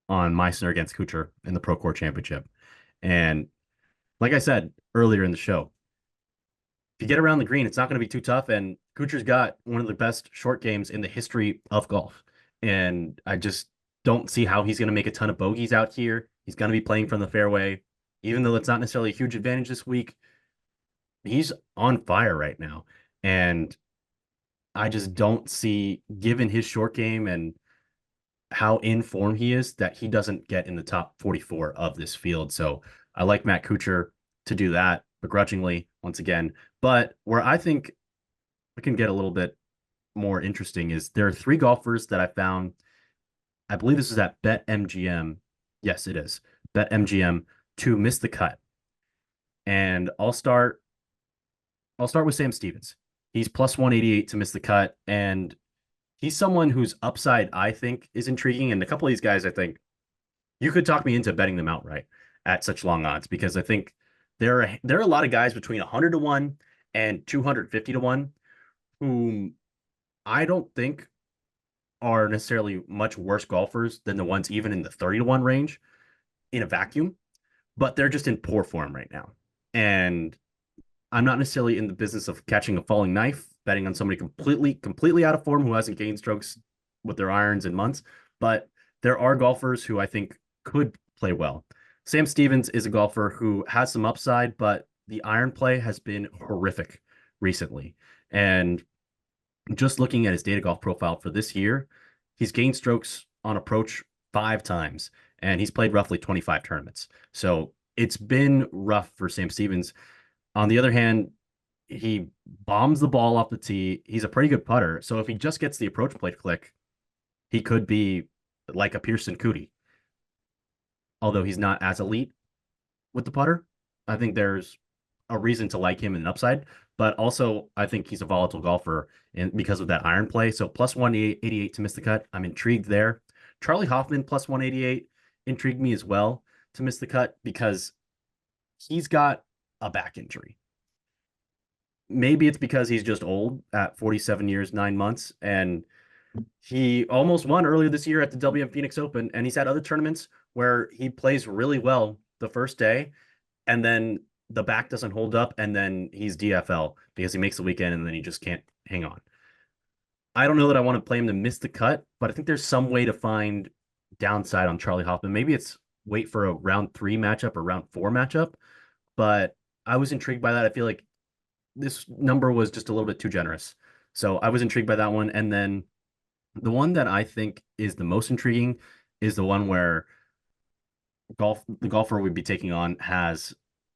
S1: on Meissner against Kuchar in the Pro Court Championship. And like I said earlier in the show, if you get around the green, it's not going to be too tough. And Kuchar's got one of the best short games in the history of golf. And I just don't see how he's going to make a ton of bogeys out here. He's going to be playing from the fairway, even though it's not necessarily a huge advantage this week. He's on fire right now. And I just don't see, given his short game and how in form he is, that he doesn't get in the top 44 of this field. So I like Matt Kuchar to do that begrudgingly once again. But where I think it can get a little bit more interesting is there are three golfers that I found. I believe this is at BetMGM. Yes, it is BetMGM to miss the cut. And I'll start with Sam Stevens. He's plus 188 to miss the cut. And he's someone whose upside I think is intriguing. And a couple of these guys, I think you could talk me into betting them outright at such long odds, because I think there are a lot of guys between 100 to 1 and 250 to 1 whom I don't think are necessarily much worse golfers than the ones even in the 30 to 1 range in a vacuum, but they're just in poor form right now. And I'm not necessarily in the business of catching a falling knife, betting on somebody completely out of form who hasn't gained strokes with their irons in months, but there are golfers who I think could play well. Sam Stevens is a golfer who has some upside, but the iron play has been horrific recently. And just looking at his data golf profile for this year, he's gained strokes on approach 5 times, and he's played roughly 25 tournaments. So it's been rough for Sam Stevens. On the other hand, he bombs the ball off the tee. He's a pretty good putter. So if he just gets the approach plate click, he could be like a Pearson Cootie. Although he's not as elite with the putter, I think there's a reason to like him in an upside. But also, I think he's a volatile golfer and because of that iron play. So plus 188 to miss the cut. I'm intrigued there. Charlie Hoffman plus 188 intrigued me as well to miss the cut because he's got a back injury. Maybe it's because he's just old at 47 years, 9 months. And he almost won earlier this year at the WM Phoenix Open. And he's had other tournaments where he plays really well the first day. And then the back doesn't hold up. And then he's DFL because he makes the weekend and then he just can't hang on. I don't know that I want to play him to miss the cut, but I think there's some way to find downside on Charlie Hoffman. Maybe it's wait for a round 3 matchup or round 4 matchup. But I was intrigued by that. I feel like this number was just a little bit too generous. So I was intrigued by that one. And then the one that I think is the most intriguing is the one where the golfer we'd be taking on has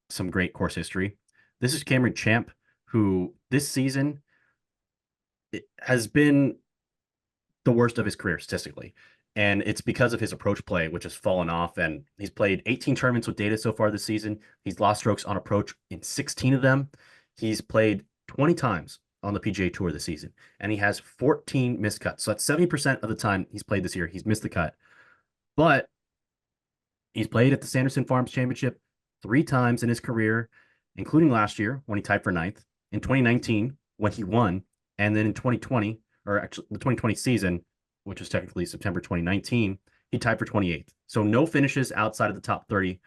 S1: some great course history. This is Cameron Champ, who this season has been the worst of his career statistically. And it's because of his approach play, which has fallen off. And he's played 18 tournaments with data so far this season. He's lost strokes on approach in 16 of them. He's played 20 times on the PGA Tour this season, and he has 14 missed cuts. So that's 70% of the time he's played this year, he's missed the cut. But he's played at the Sanderson Farms Championship 3 times in his career, including last year when he tied for 9th, in 2019 when he won, and then in 2020, or actually the 2020 season, which was technically September 2019, he tied for 28th. So no finishes outside of the top 30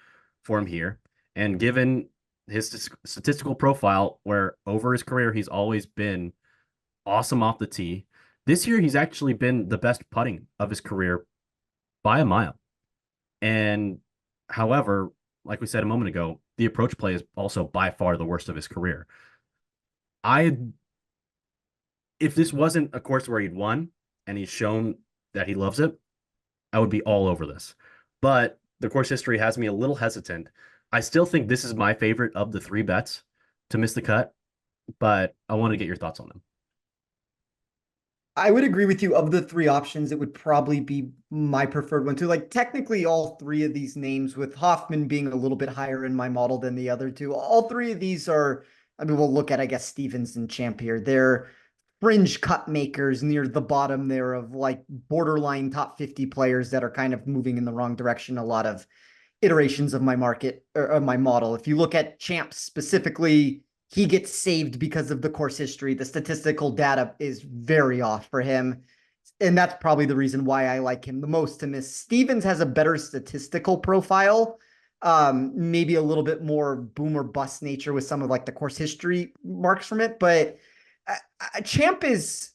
S1: for him here. And given his statistical profile, where over his career he's always been awesome off the tee, this year he's actually been the best putting of his career by a mile. And however, like we said a moment ago, the approach play is also by far the worst of his career. If this wasn't a course where he'd won and he's shown that he loves it, I would be all over this. But the course history has me a little hesitant. I still think this is my favorite of the 3 bets to miss the cut, but I want to get your thoughts on them.
S2: I would agree with you. Of the three options, it would probably be my preferred one too. Like technically all three of these names, with Hoffman being a little bit higher in my model than the other two, all three of these are, I mean, we'll look at, I guess, Stevens and Champ here. They're fringe cut makers near the bottom there of like borderline top 50 players that are kind of moving in the wrong direction. A lot of iterations of my market or of my model. If you look at Champ specifically, he gets saved because of the course history. The statistical data is very off for him. And that's probably the reason why I like him the most to miss. Stevens has a better statistical profile, maybe a little bit more boom or bust nature with some of like the course history marks from it. But Champ is,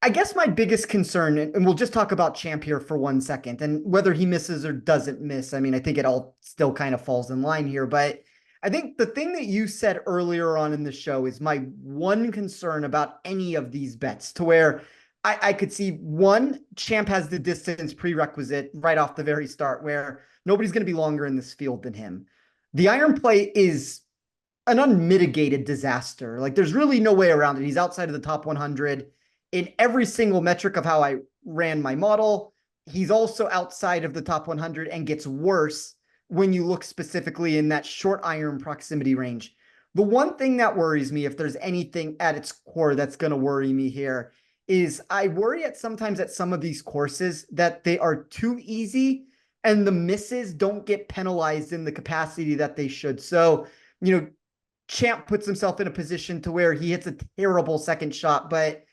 S2: I guess, my biggest concern, and we'll just talk about Champ here for 1 second, and whether he misses or doesn't miss. I mean, I think it all still kind of falls in line here, but I think the thing that you said earlier on in the show is my one concern about any of these bets, to where I could see one, Champ has the distance prerequisite right off the very start, where nobody's going to be longer in this field than him. The iron play is an unmitigated disaster. Like there's really no way around it. He's outside of the top 100 in every single metric of how I ran my model. He's also outside of the top 100 and gets worse when you look specifically in that short iron proximity range. The one thing that worries me, if there's anything at its core that's going to worry me here, is I worry at sometimes at some of these courses that they are too easy and the misses don't get penalized in the capacity that they should. So, Champ puts himself in a position to where he hits a terrible second shot, but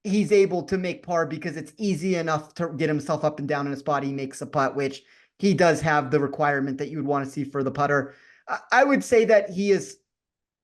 S2: he's able to make par because it's easy enough to get himself up and down in his spot. He makes a putt, which he does have the requirement that you would want to see for the putter. I would say that he is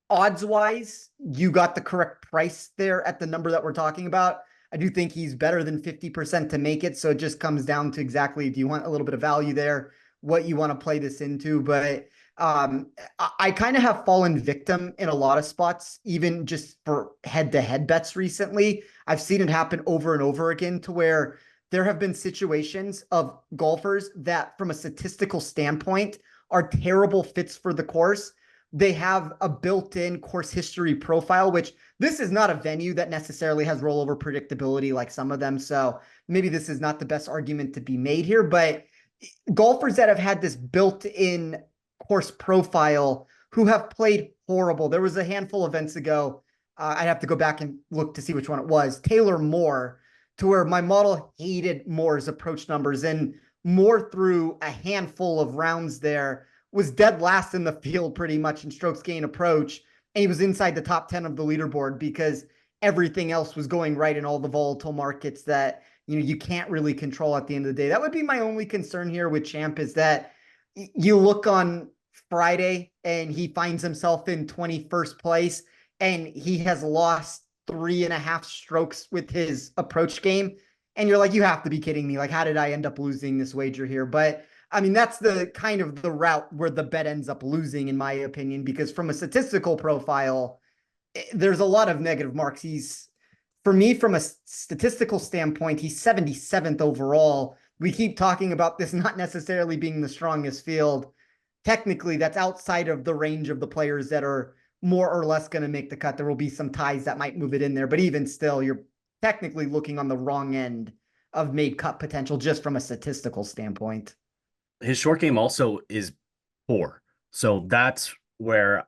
S2: odds wise, you got the correct price there at the number that we're talking about. I do think he's better than 50% to make it. So it just comes down to exactly, do you want a little bit of value there, what you want to play this into? But I kind of have fallen victim in a lot of spots, even just for head-to-head bets recently. I've seen it happen over and over again, to where there have been situations of golfers that, from a statistical standpoint, are terrible fits for the course. They have a built-in course history profile, which this is not a venue that necessarily has rollover predictability like some of them. So maybe this is not the best argument to be made here, but golfers that have had this built-in course profile who have played horrible. There was a handful of events ago. I'd have to go back and look to see which one it was. Taylor Moore, to where my model hated Moore's approach numbers, and Moore through a handful of rounds there was dead last in the field pretty much in strokes gain approach. And he was inside the top 10 of the leaderboard because everything else was going right in all the volatile markets that, you can't really control at the end of the day. That would be my only concern here with Champ, is that you look on Friday and he finds himself in 21st place and he has lost 3.5 strokes with his approach game. And you're like, you have to be kidding me. Like, how did I end up losing this wager here? But I mean, that's the kind of the route where the bet ends up losing, in my opinion, because from a statistical profile, there's a lot of negative marks. For me, from a statistical standpoint, he's 77th overall. We keep talking about this not necessarily being the strongest field. Technically, that's outside of the range of the players that are more or less going to make the cut. There will be some ties that might move it in there, but even still, you're technically looking on the wrong end of made cut potential just from a statistical standpoint.
S1: His short game also is poor. So that's where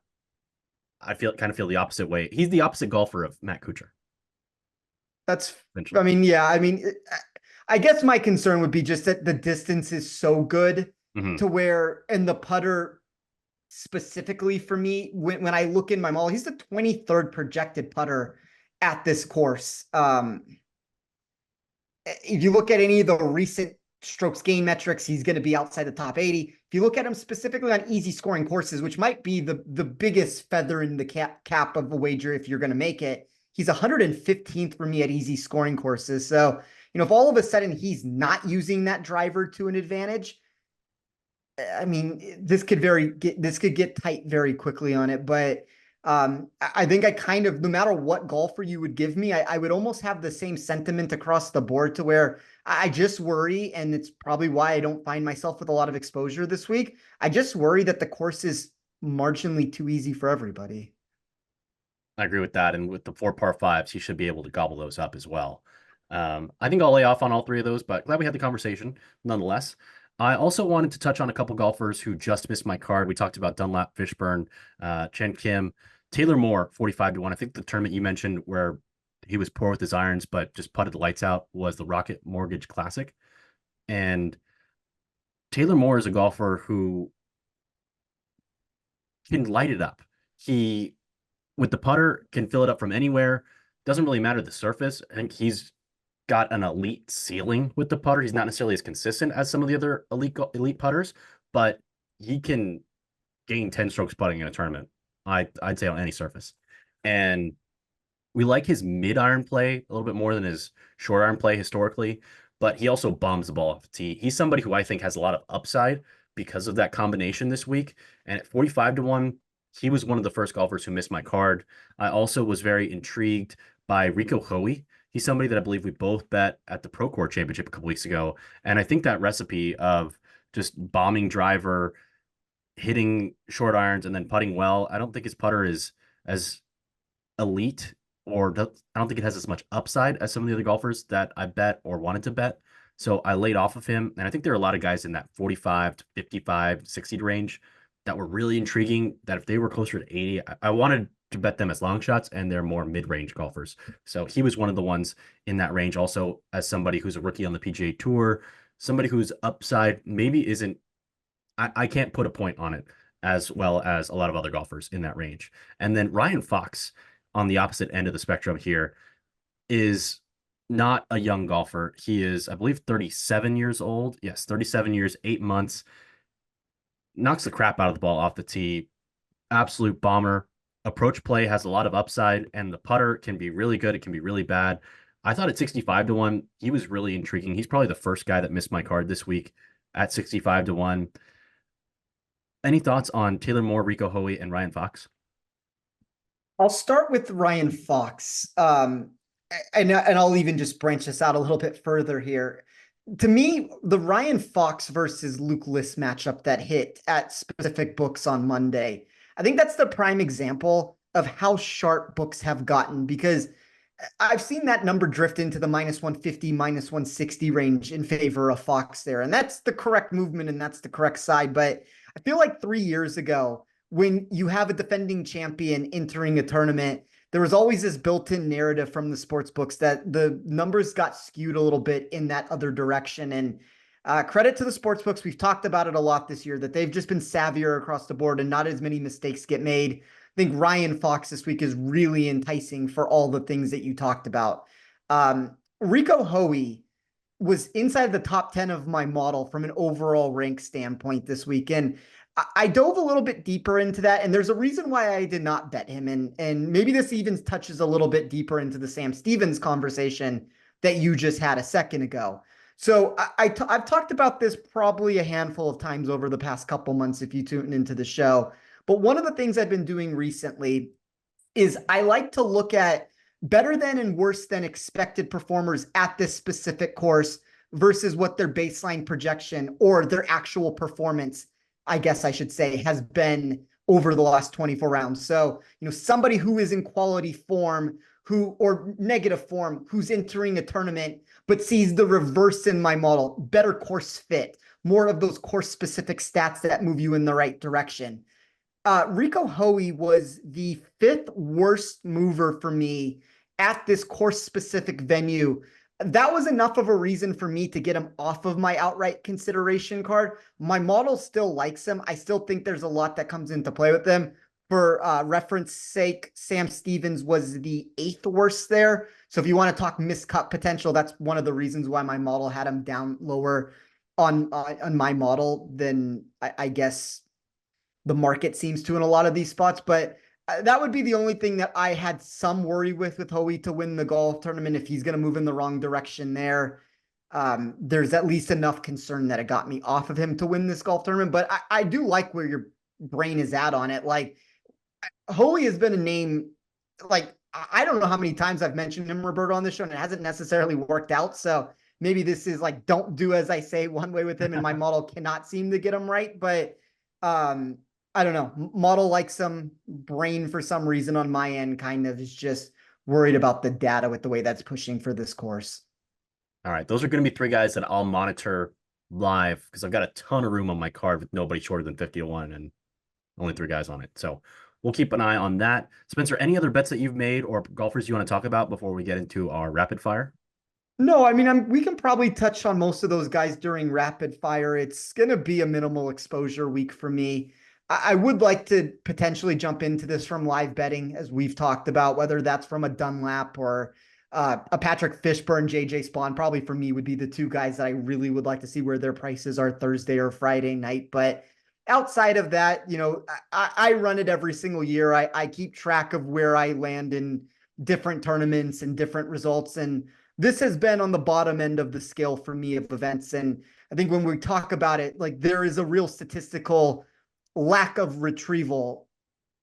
S1: I kind of feel the opposite way. He's the opposite golfer of Matt Kuchar.
S2: I mean, yeah, I mean, I guess my concern would be just that the distance is so good to where, and the putter specifically for me, when I look in my model, he's the 23rd projected putter at this course. If you look at any of the recent strokes gain metrics, he's going to be outside the top 80. If you look at him specifically on easy scoring courses, which might be the biggest feather in the cap of a wager if you're going to make it, he's 115th for me at easy scoring courses. So, if all of a sudden he's not using that driver to an advantage, I mean, this could get tight very quickly on it. But I think I kind of, no matter what golfer you would give me, I would almost have the same sentiment across the board, to where I just worry, and it's probably why I don't find myself with a lot of exposure this week. I just worry that the course is marginally too easy for everybody.
S1: I agree with that. And with the 4 par 5s, he should be able to gobble those up as well. I think I'll lay off on all three of those, but glad we had the conversation nonetheless. I also wanted to touch on a couple golfers who just missed my card. We talked about Dunlap, Fishburne, Chen Kim, Taylor Moore, 45 to 1. I think the tournament you mentioned where he was poor with his irons, but just putted the lights out was the Rocket Mortgage Classic. And Taylor Moore is a golfer who can light it up. He, with the putter, can fill it up from anywhere. Doesn't really matter the surface. I think he's got an elite ceiling with the putter. He's not necessarily as consistent as some of the other elite putters, but he can gain 10 strokes putting in a tournament. I'd say on any surface. And we like his mid iron play a little bit more than his short iron play historically, but he also bombs the ball off the tee. He's somebody who I think has a lot of upside because of that combination this week. And at 45 to 1, he was one of the first golfers who missed my card. I also was very intrigued by Rico Hoey. He's somebody that I believe we both bet at the Procore Championship a couple weeks ago. And I think that recipe of just bombing driver, hitting short irons, and then putting well, I don't think his putter is as elite, or I don't think it has as much upside as some of the other golfers that I bet or wanted to bet. So I laid off of him. And I think there are a lot of guys in that 45 to 55, 60 range that were really intriguing, that if they were closer to 80, I wanted to bet them as long shots, and they're more mid-range golfers. So he was one of the ones in that range. Also, as somebody who's a rookie on the PGA Tour, somebody whose upside maybe isn't, I can't put a point on it as well as a lot of other golfers in that range. And then Ryan Fox on the opposite end of the spectrum here is not a young golfer. He is, I believe, 37 years old. Yes, 37 years, 8 months. Knocks the crap out of the ball off the tee. Absolute bomber. Approach play has a lot of upside, and the putter can be really good. It can be really bad. I thought at 65 to 1, he was really intriguing. He's probably the first guy that missed my card this week at 65 to 1. Any thoughts on Taylor Moore, Rico Hoey, and Ryan Fox?
S2: I'll start with Ryan Fox. And I'll even just branch this out a little bit further here. To me, the Ryan Fox versus Luke List matchup that hit at specific books on Monday, I think that's the prime example of how sharp books have gotten, because I've seen that number drift into the minus 150, minus 160 range in favor of Fox there. And that's the correct movement and that's the correct side. But I feel like 3 years ago, when you have a defending champion entering a tournament, there was always this built-in narrative from the sports books that the numbers got skewed a little bit in that other direction. And credit to the sports books. We've talked about it a lot this year, that they've just been savvier across the board and not as many mistakes get made. I think Ryan Fox this week is really enticing for all the things that you talked about. Rico Hoey was inside the top 10 of my model from an overall rank standpoint this week. And I dove a little bit deeper into that, and there's a reason why I did not bet him. And maybe this even touches a little bit deeper into the Sam Stevens conversation that you just had a second ago. So I've talked about this probably a handful of times over the past couple months if you tune into the show. But one of the things I've been doing recently is I like to look at better than and worse than expected performers at this specific course versus what their baseline projection or their actual performance, I guess I should say, has been over the last 24 rounds. So, somebody who is in quality form, or negative form, who's entering a tournament, but sees the reverse in my model, better course fit, more of those course specific stats that move you in the right direction. Rico Hoey was the 5th worst mover for me at this course specific venue. That was enough of a reason for me to get him off of my outright consideration card. My model still likes him. I still think there's a lot that comes into play with him. For reference sake, Sam Stevens was the 8th worst there. So if you want to talk miscut potential, that's one of the reasons why my model had him down lower on my model than I guess the market seems to in a lot of these spots. But that would be the only thing that I had some worry with Hoey to win the golf tournament. If he's going to move in the wrong direction there, there's at least enough concern that it got me off of him to win this golf tournament. But I do like where your brain is at on it. Like, Hoey has been a name, like, I don't know how many times I've mentioned him, Roberto, on this show, and it hasn't necessarily worked out. So maybe this is like, don't do as I say one way with him, and my model cannot seem to get him right. But I don't know. Model likes him. Brain, for some reason on my end, kind of is just worried about the data with the way that's pushing for this course.
S1: All right, those are going to be three guys that I'll monitor live because I've got a ton of room on my card with nobody shorter than 50 to 1 and only three guys on it. So we'll keep an eye on that. Spencer, any other bets that you've made or golfers you want to talk about before we get into our rapid fire?
S2: No, I mean, we can probably touch on most of those guys during rapid fire. It's going to be a minimal exposure week for me. I would like to potentially jump into this from live betting, as we've talked about, whether that's from a Dunlap or a Patrick Fishburne, JJ Spawn. Probably for me would be the two guys that I really would like to see where their prices are Thursday or Friday night. But outside of that, I run it every single year. I keep track of where I land in different tournaments and different results. And this has been on the bottom end of the scale for me of events. And I think when we talk about it, like there is a real statistical lack of retrieval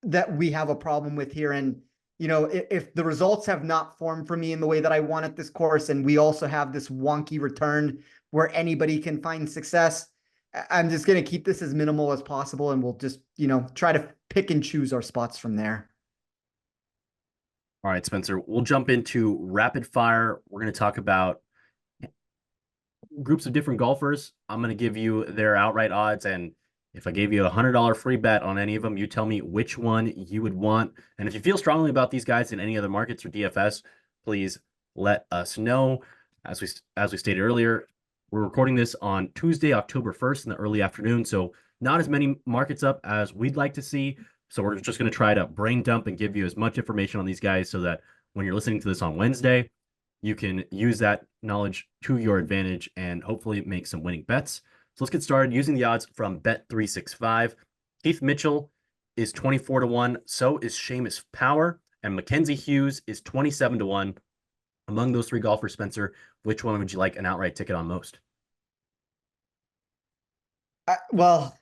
S2: that we have a problem with here. And, if the results have not formed for me in the way that I want at this course, and we also have this wonky return where anybody can find success, I'm just going to keep this as minimal as possible. And we'll just, try to pick and choose our spots from there.
S1: All right, Spencer, we'll jump into rapid fire. We're going to talk about groups of different golfers. I'm going to give you their outright odds. And if I gave you $100 free bet on any of them, you tell me which one you would want. And if you feel strongly about these guys in any other markets or DFS, please let us know. As we stated earlier, we're recording this on Tuesday, October 1st in the early afternoon. So not as many markets up as we'd like to see. So we're just going to try to brain dump and give you as much information on these guys so that when you're listening to this on Wednesday, you can use that knowledge to your advantage and hopefully make some winning bets. So let's get started using the odds from Bet365. Keith Mitchell is 24 to 1. So is Seamus Power. And Mackenzie Hughes is 27 to 1. Among those three golfers, Spencer, which one would you like an outright ticket on most?
S2: Well,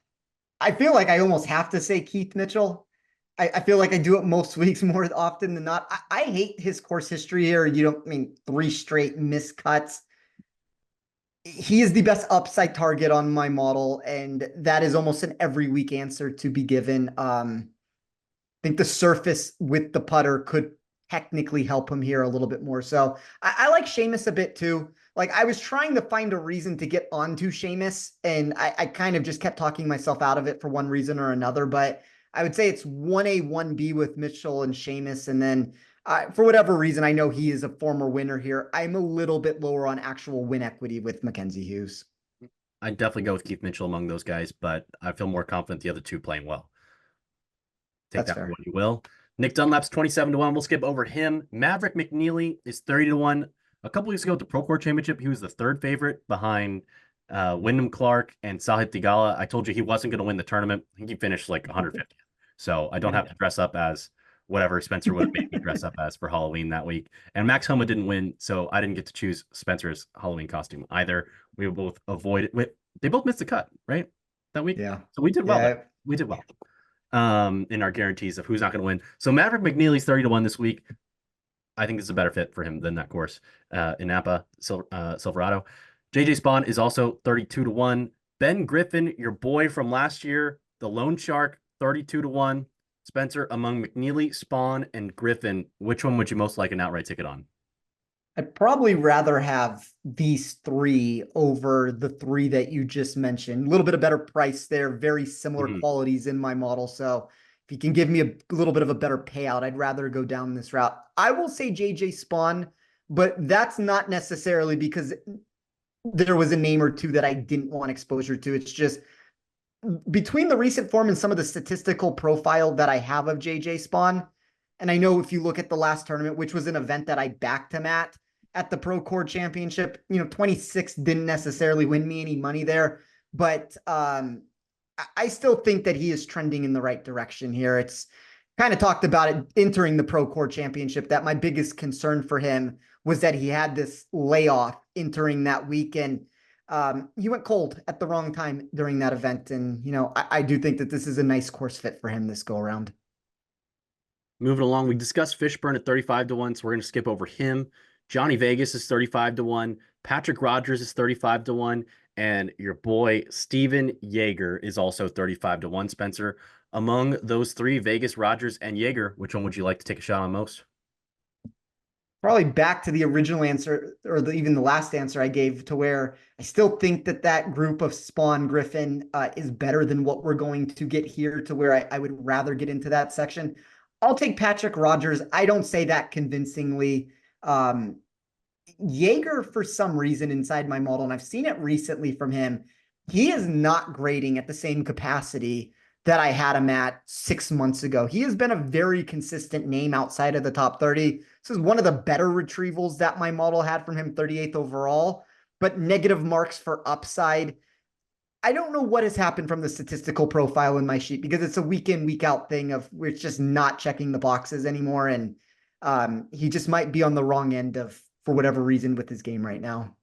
S2: I feel like I almost have to say Keith Mitchell. I feel like I do it most weeks more often than not. I hate his course history here. Three straight miscuts. He is the best upside target on my model, and that is almost an every week answer to be given. I think the surface with the putter could technically help him here a little bit more. So I like Seamus a bit too. Like I was trying to find a reason to get onto Seamus, and I kind of just kept talking myself out of it for one reason or another. But I would say it's 1A, 1B with Mitchell and Seamus. And then for whatever reason, I know he is a former winner here. I'm a little bit lower on actual win equity with Mackenzie Hughes.
S1: I'd definitely go with Keith Mitchell among those guys, but I feel more confident the other two playing well. Take
S2: That's
S1: that
S2: fair.
S1: for what you will. Nick Dunlap's 27 to 1. We'll skip over him. Maverick McNeely is 30 to 1. A couple weeks ago at the Pro Court Championship, he was the third favorite behind Wyndham Clark and Sahith Theegala. I told you he wasn't going to win the tournament. I think he finished like 150th. So I don't have to dress up as whatever Spencer would have made me dress up as for Halloween that week. And Max Homa didn't win, so I didn't get to choose Spencer's Halloween costume either. We both avoided. They both missed the cut, right? That week?
S2: Yeah.
S1: So we did well. Yeah. We did well in our guarantees of who's not going to win. So Maverick McNeely's 30 to 1 this week. I think this is a better fit for him than that course in Napa, Silverado. JJ Spawn is also 32 to 1. Ben Griffin, your boy from last year, the Lone Shark, 32 to 1. Spencer, among McNeely, Spawn, and Griffin, which one would you most like an outright ticket on?
S2: I'd probably rather have these three over the three that you just mentioned. A little bit of better price there, very similar qualities in my model. So if you can give me a little bit of a better payout, I'd rather go down this route. I will say JJ Spawn, but that's not necessarily because there was a name or two that I didn't want exposure to. It's just between the recent form and some of the statistical profile that I have of JJ Spawn. And I know if you look at the last tournament, which was an event that I backed him at the Pro Court Championship, 26 didn't necessarily win me any money there, but I still think that he is trending in the right direction here. It's kind of talked about it entering the Pro Court Championship that my biggest concern for him was that he had this layoff entering that weekend. He went cold at the wrong time during that event. And, I do think that this is a nice course fit for him this go around.
S1: Moving along, we discussed Fishburne at 35 to 1, so we're going to skip over him. Johnny Vegas is 35 to 1. Patrick Rogers is 35 to 1. And your boy, Steven Yeager, is also 35 to 1, Spencer. Among those three, Vegas, Rogers, and Yeager, which one would you like to take a shot on most?
S2: Probably back to the original answer, or even the last answer I gave, to where I still think that that group of Spawn Griffin is better than what we're going to get here, to where I would rather get into that section. I'll take Patrick Rogers. I don't say that convincingly. Um, Jaeger, for some reason, inside my model, and I've seen it recently from him, he is not grading at the same capacity that I had him at 6 months ago. He has been a very consistent name outside of the top 30. This is one of the better retrievals that my model had from him, 38th overall, but negative marks for upside. I don't know what has happened from the statistical profile in my sheet, because it's a week in, week out thing of we're just not checking the boxes anymore. And he just might be on the wrong end of, for whatever reason, with his game right now.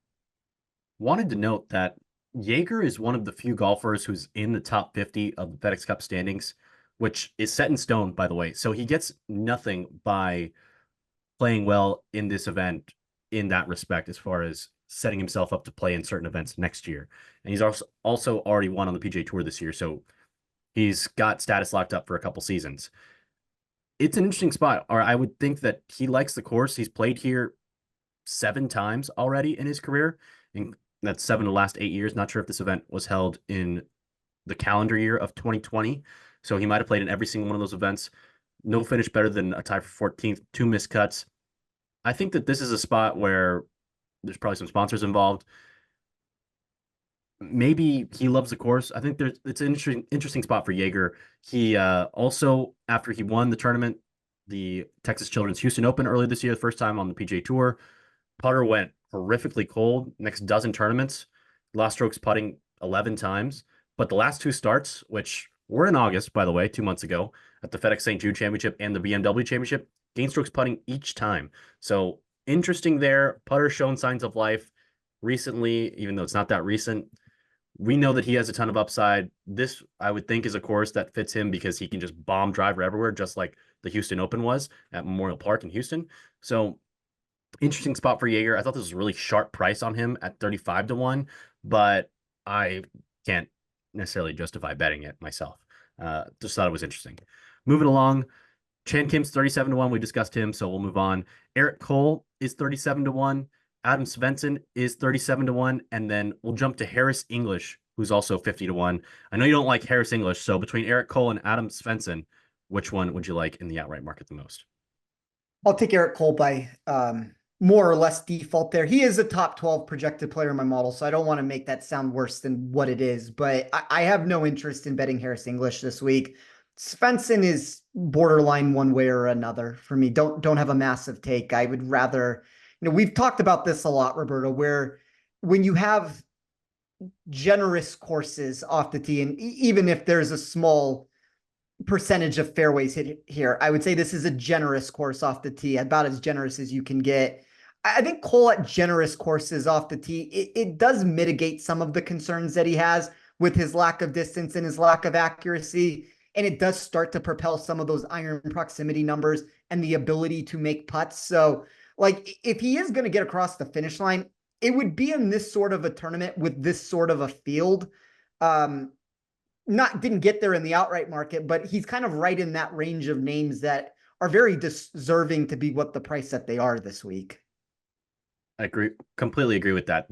S1: Wanted to note that Jaeger is one of the few golfers who's in the top 50 of the FedEx Cup standings, which is set in stone, by the way. So he gets nothing by playing well in this event in that respect, as far as setting himself up to play in certain events next year. And he's also already won on the PGA Tour this year, so he's got status locked up for a couple seasons. It's an interesting spot, or I would think that he likes the course. He's played here 7 times already in his career, and that's 7 of the last 8 years. Not sure if this event was held in the calendar year of 2020, so he might have played in every single one of those events. No finish better than a tie for 14th, 2 missed cuts. I think that this is a spot where there's probably some sponsors involved. Maybe he loves the course. I think it's an interesting spot for Jaeger. He also, after he won the tournament, the Texas Children's Houston Open earlier this year, the first time on the PGA Tour, putter went horrifically cold. Next dozen tournaments, lost strokes putting 11 times. But the last 2 starts, which were in August, by the way, 2 months ago, at the FedEx St. Jude Championship and the BMW Championship, gained strokes putting each time. So interesting there. Putter shown signs of life recently, even though it's not that recent. We know that he has a ton of upside. This, I would think, is a course that fits him because he can just bomb driver everywhere, just like the Houston Open was at Memorial Park in Houston. So interesting spot for Jaeger. I thought this was a really sharp price on him at 35 to 1, but I can't necessarily justify betting it myself. Just thought it was interesting. Moving along, Chan Kim's 37 to 1. We discussed him, so we'll move on. Eric Cole is 37 to 1. Adam Svensson is 37 to 1. And then we'll jump to Harris English, who's also 50 to 1. I know you don't like Harris English, so between Eric Cole and Adam Svensson, which one would you like in the outright market the most?
S2: I'll take Eric Cole by more or less default there. He is a top 12 projected player in my model, so I don't want to make that sound worse than what it is, but I have no interest in betting Harris English this week. Svensson is borderline one way or another for me. Don't have a massive take. I would rather, we've talked about this a lot, Roberto, where when you have generous courses off the tee, and even if there's a small percentage of fairways hit here, I would say this is a generous course off the tee, about as generous as you can get. I think Cole at generous courses off the tee, it does mitigate some of the concerns that he has with his lack of distance and his lack of accuracy. And it does start to propel some of those iron proximity numbers and the ability to make putts. So, like, if he is going to get across the finish line, it would be in this sort of a tournament with this sort of a field. Didn't get there in the outright market, but he's kind of right in that range of names that are very deserving to be what the price that they are this week.
S1: I completely agree with that.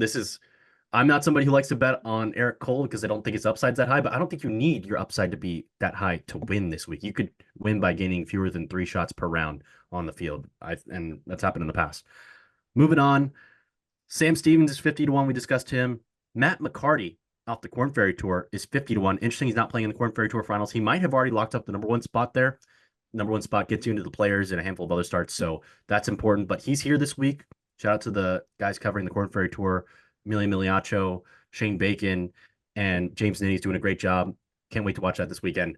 S1: I'm not somebody who likes to bet on Eric Cole because I don't think his upside's that high, but I don't think you need your upside to be that high to win this week. You could win by gaining fewer than 3 shots per round on the field. And that's happened in the past. Moving on, Sam Stevens is 50 to 1. We discussed him. Matt McCarty off the Korn Ferry Tour is 50 to 1. Interesting, he's not playing in the Korn Ferry Tour finals. He might have already locked up the number 1 spot there. Number 1 spot gets you into the players and a handful of other starts, so that's important. But he's here this week. Shout out to the guys covering the Korn Ferry Tour, Emilio Miliaccio, Shane Bacon, and James Nitty's doing a great job. Can't wait to watch that this weekend.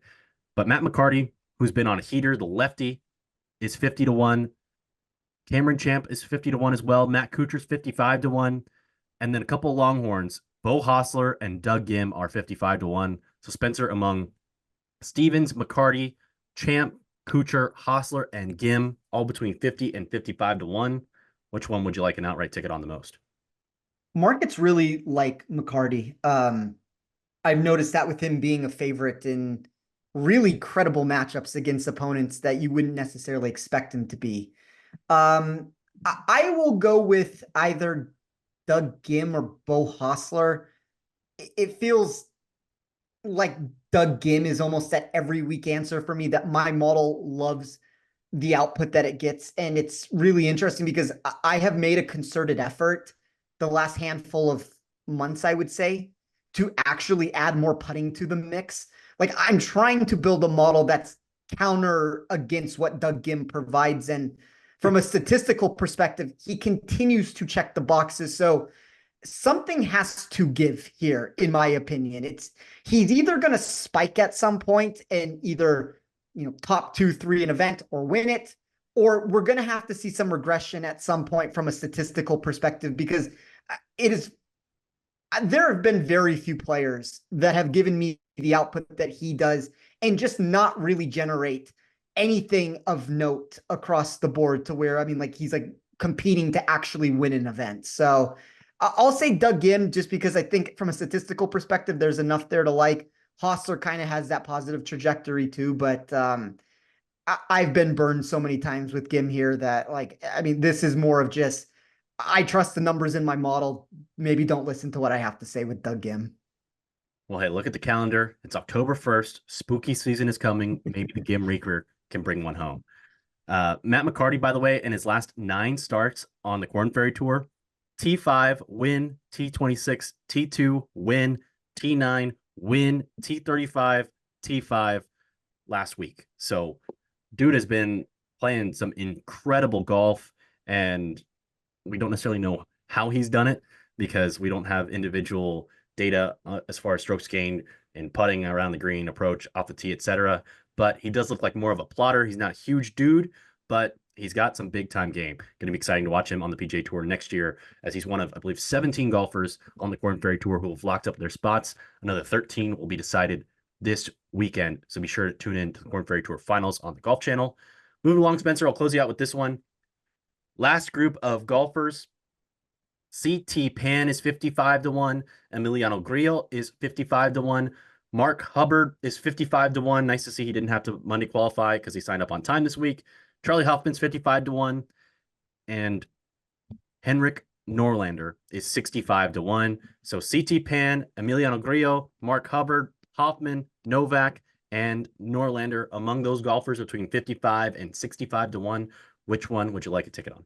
S1: But Matt McCarty, who's been on a heater, the lefty, is 50 to 1. Cameron Champ is 50 to 1 as well. Matt Kuchar's 55 to 1. And then a couple of Longhorns, Bo Hostler and Doug Gim, are 55 to 1. So Spencer, among Stevens, McCarty, Champ, Kuchar, Hostler, and Gim, all between 50 and 55 to 1. Which one would you like an outright ticket on the most?
S2: Markets really like McCarty. I've noticed that with him being a favorite in really credible matchups against opponents that you wouldn't necessarily expect him to be. I will go with either Doug Gim or Bo Hostler. It feels like Doug Gim is almost that every week answer for me, that my model loves the output that it gets. And it's really interesting because I have made a concerted effort the last handful of months, I would say, to actually add more putting to the mix. Like I'm trying to build a model that's counter against what Doug Gim provides. And from a statistical perspective, he continues to check the boxes. So something has to give here, in my opinion. He's either going to spike at some point and either top 2, 3 an event or win it, or we're going to have to see some regression at some point from a statistical perspective because it is there have been very few players that have given me the output that he does and just not really generate anything of note across the board to where, I mean, like he's like competing to actually win an event. So I'll say Doug Gim just because I think from a statistical perspective, there's enough there to like. Hostler kind of has that positive trajectory too, but I've been burned so many times with Gim here that like, I mean, this is more of just, I trust the numbers in my model. Maybe don't listen to what I have to say with Doug Gim.
S1: Well, hey, look at the calendar. It's October 1st. Spooky season is coming. Maybe the Gim Reaper can bring one home. Matt McCarty, by the way, in his last 9 starts on the Corn Ferry Tour, T5, win, T26, T2, win, T9, win, T35, T5 last week. So dude has been playing some incredible golf, and we don't necessarily know how he's done it because we don't have individual data as far as strokes gained and putting around the green, approach off the tee, etc. But he does look like more of a plotter. He's not a huge dude, but he's got some big time game. Going to be exciting to watch him on the PGA Tour next year, as he's one of, I believe, 17 golfers on the Corn Ferry Tour who have locked up their spots. Another 13 will be decided this weekend. So be sure to tune in to the Corn Ferry Tour finals on the Golf Channel. Moving along, Spencer, I'll close you out with this one. Last group of golfers. CT Pan is 55-1. Emiliano Grillo is 55-1. Mark Hubbard is 55-1. Nice to see he didn't have to Monday qualify because he signed up on time this week. Charlie Hoffman's 55-1. And Henrik Norlander is 65-1. So CT Pan, Emiliano Grillo, Mark Hubbard, Hoffman, Novak, and Norlander among those golfers between 55 and 65-1. Which one would you like a ticket on?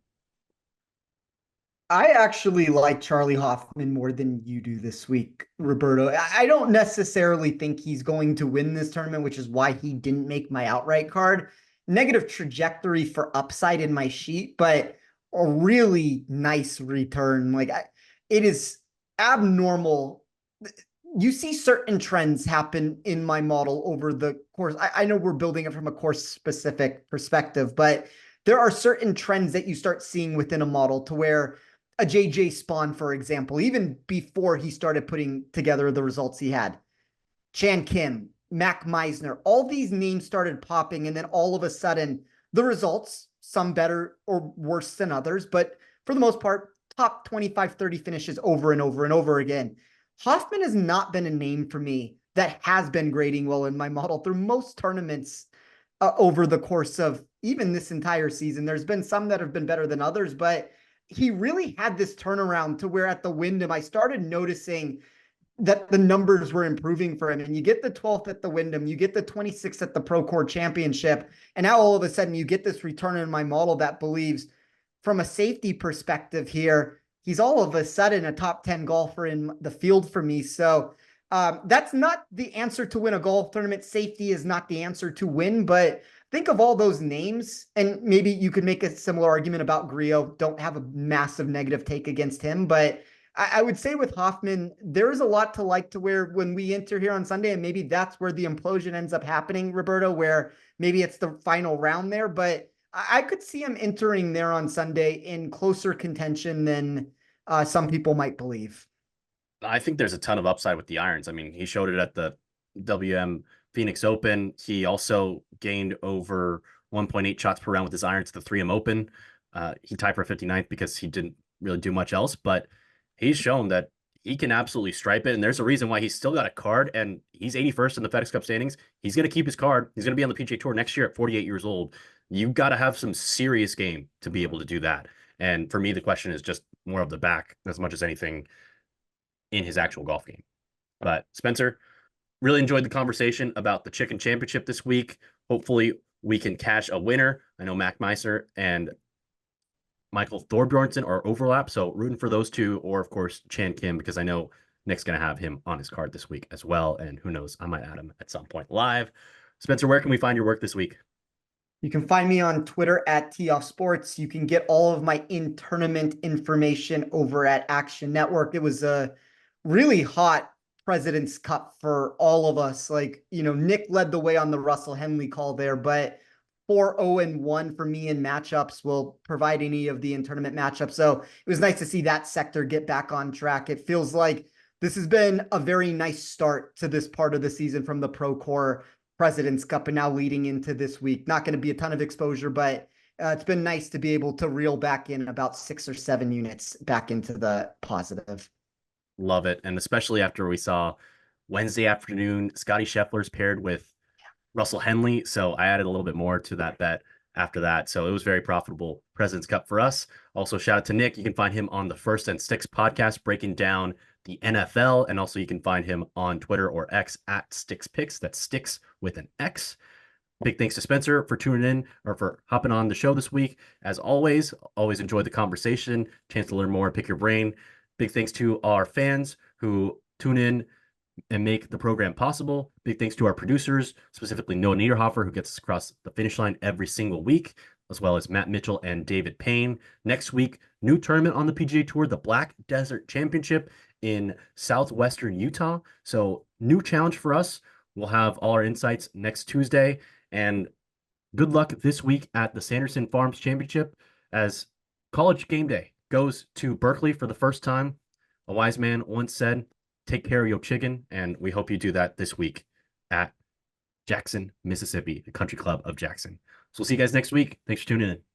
S2: I actually like Charlie Hoffman more than you do this week, Roberto. I don't necessarily think he's going to win this tournament, which is why he didn't make my outright card. Negative trajectory for upside in my sheet, but a really nice return. It is abnormal. You see certain trends happen in my model over the course. I know we're building it from a course specific perspective, but there are certain trends that you start seeing within a model to where a JJ Spawn, for example, even before he started putting together the results he had, Chan Kim, Mac Meisner, all these names started popping. And then all of a sudden, the results, some better or worse than others, but for the most part, top 25, 30 finishes over and over and over again. Hoffman has not been a name for me that has been grading well in my model through most tournaments over the course of even this entire season. There's been some that have been better than others, but he really had this turnaround to where at the Wyndham, I started noticing that the numbers were improving for him. And you get the 12th at the Wyndham, you get the 26th at the Procore Championship, and now all of a sudden you get this return in my model that believes from a safety perspective here, he's all of a sudden a top 10 golfer in the field for me. So that's not the answer to win a golf tournament. Safety is not the answer to win, but think of all those names, and maybe you could make a similar argument about Grillo. Don't have a massive negative take against him, but I would say with Hoffman, there is a lot to like to where when we enter here on Sunday, and maybe that's where the implosion ends up happening, Roberto, where maybe it's the final round there, but I could see him entering there on Sunday in closer contention than some people might believe.
S1: I think there's a ton of upside with the irons. I mean, he showed it at the WM Phoenix Open. He also gained over 1.8 shots per round with his irons at the 3M Open. He tied for 59th because he didn't really do much else, but he's shown that he can absolutely stripe it. And there's a reason why he's still got a card, and he's 81st in the FedEx Cup standings. He's going to keep his card. He's going to be on the PGA Tour next year at 48 years old. You've got to have some serious game to be able to do that. And for me, the question is just more of the back as much as anything in his actual golf game. But Spencer, really enjoyed the conversation about the Chicken Championship this week. Hopefully, we can cash a winner. I know Mac Meiser and Michael Thorbjornsen are overlap, so rooting for those two, or of course Chan Kim, because I know Nick's going to have him on his card this week as well, and who knows, I might add him at some point live. Spencer, where can we find your work this week?
S2: You can find me on Twitter at @TeeOffSports. You can get all of my in-tournament information over at Action Network. It was a really hot President's Cup for all of us. Like, Nick led the way on the Russell Henley call there, but 4-0-1 for me in matchups will provide any of the in-tournament matchups. So it was nice to see that sector get back on track. It feels like this has been a very nice start to this part of the season from the Procore President's Cup and now leading into this week. Not going to be a ton of exposure, but it's been nice to be able to reel back in about 6 or 7 units back into the positive.
S1: Love it. And especially after we saw Wednesday afternoon, Scotty Scheffler's paired with Russell Henley. So I added a little bit more to that bet after that. So it was very profitable President's Cup for us. Also, shout out to Nick. You can find him on the First and Sticks podcast breaking down the NFL. And also you can find him on Twitter or X at SticksPicks. That's Sticks with an X. Big thanks to Spencer for tuning in or for hopping on the show this week. As always enjoy the conversation, chance to learn more, pick your brain. Big thanks to our fans who tune in and make the program possible. Big thanks to our producers, specifically Noah Niederhofer, who gets us across the finish line every single week, as well as Matt Mitchell and David Payne. Next week, new tournament on the PGA Tour, the Black Desert Championship in southwestern Utah. So new challenge for us. We'll have all our insights next Tuesday. And good luck this week at the Sanderson Farms Championship as College Game Day goes to Berkeley for the first time. A wise man once said, take care of your chicken, and we hope you do that this week at Jackson, Mississippi, the Country Club of Jackson. So we'll see you guys next week. Thanks for tuning in.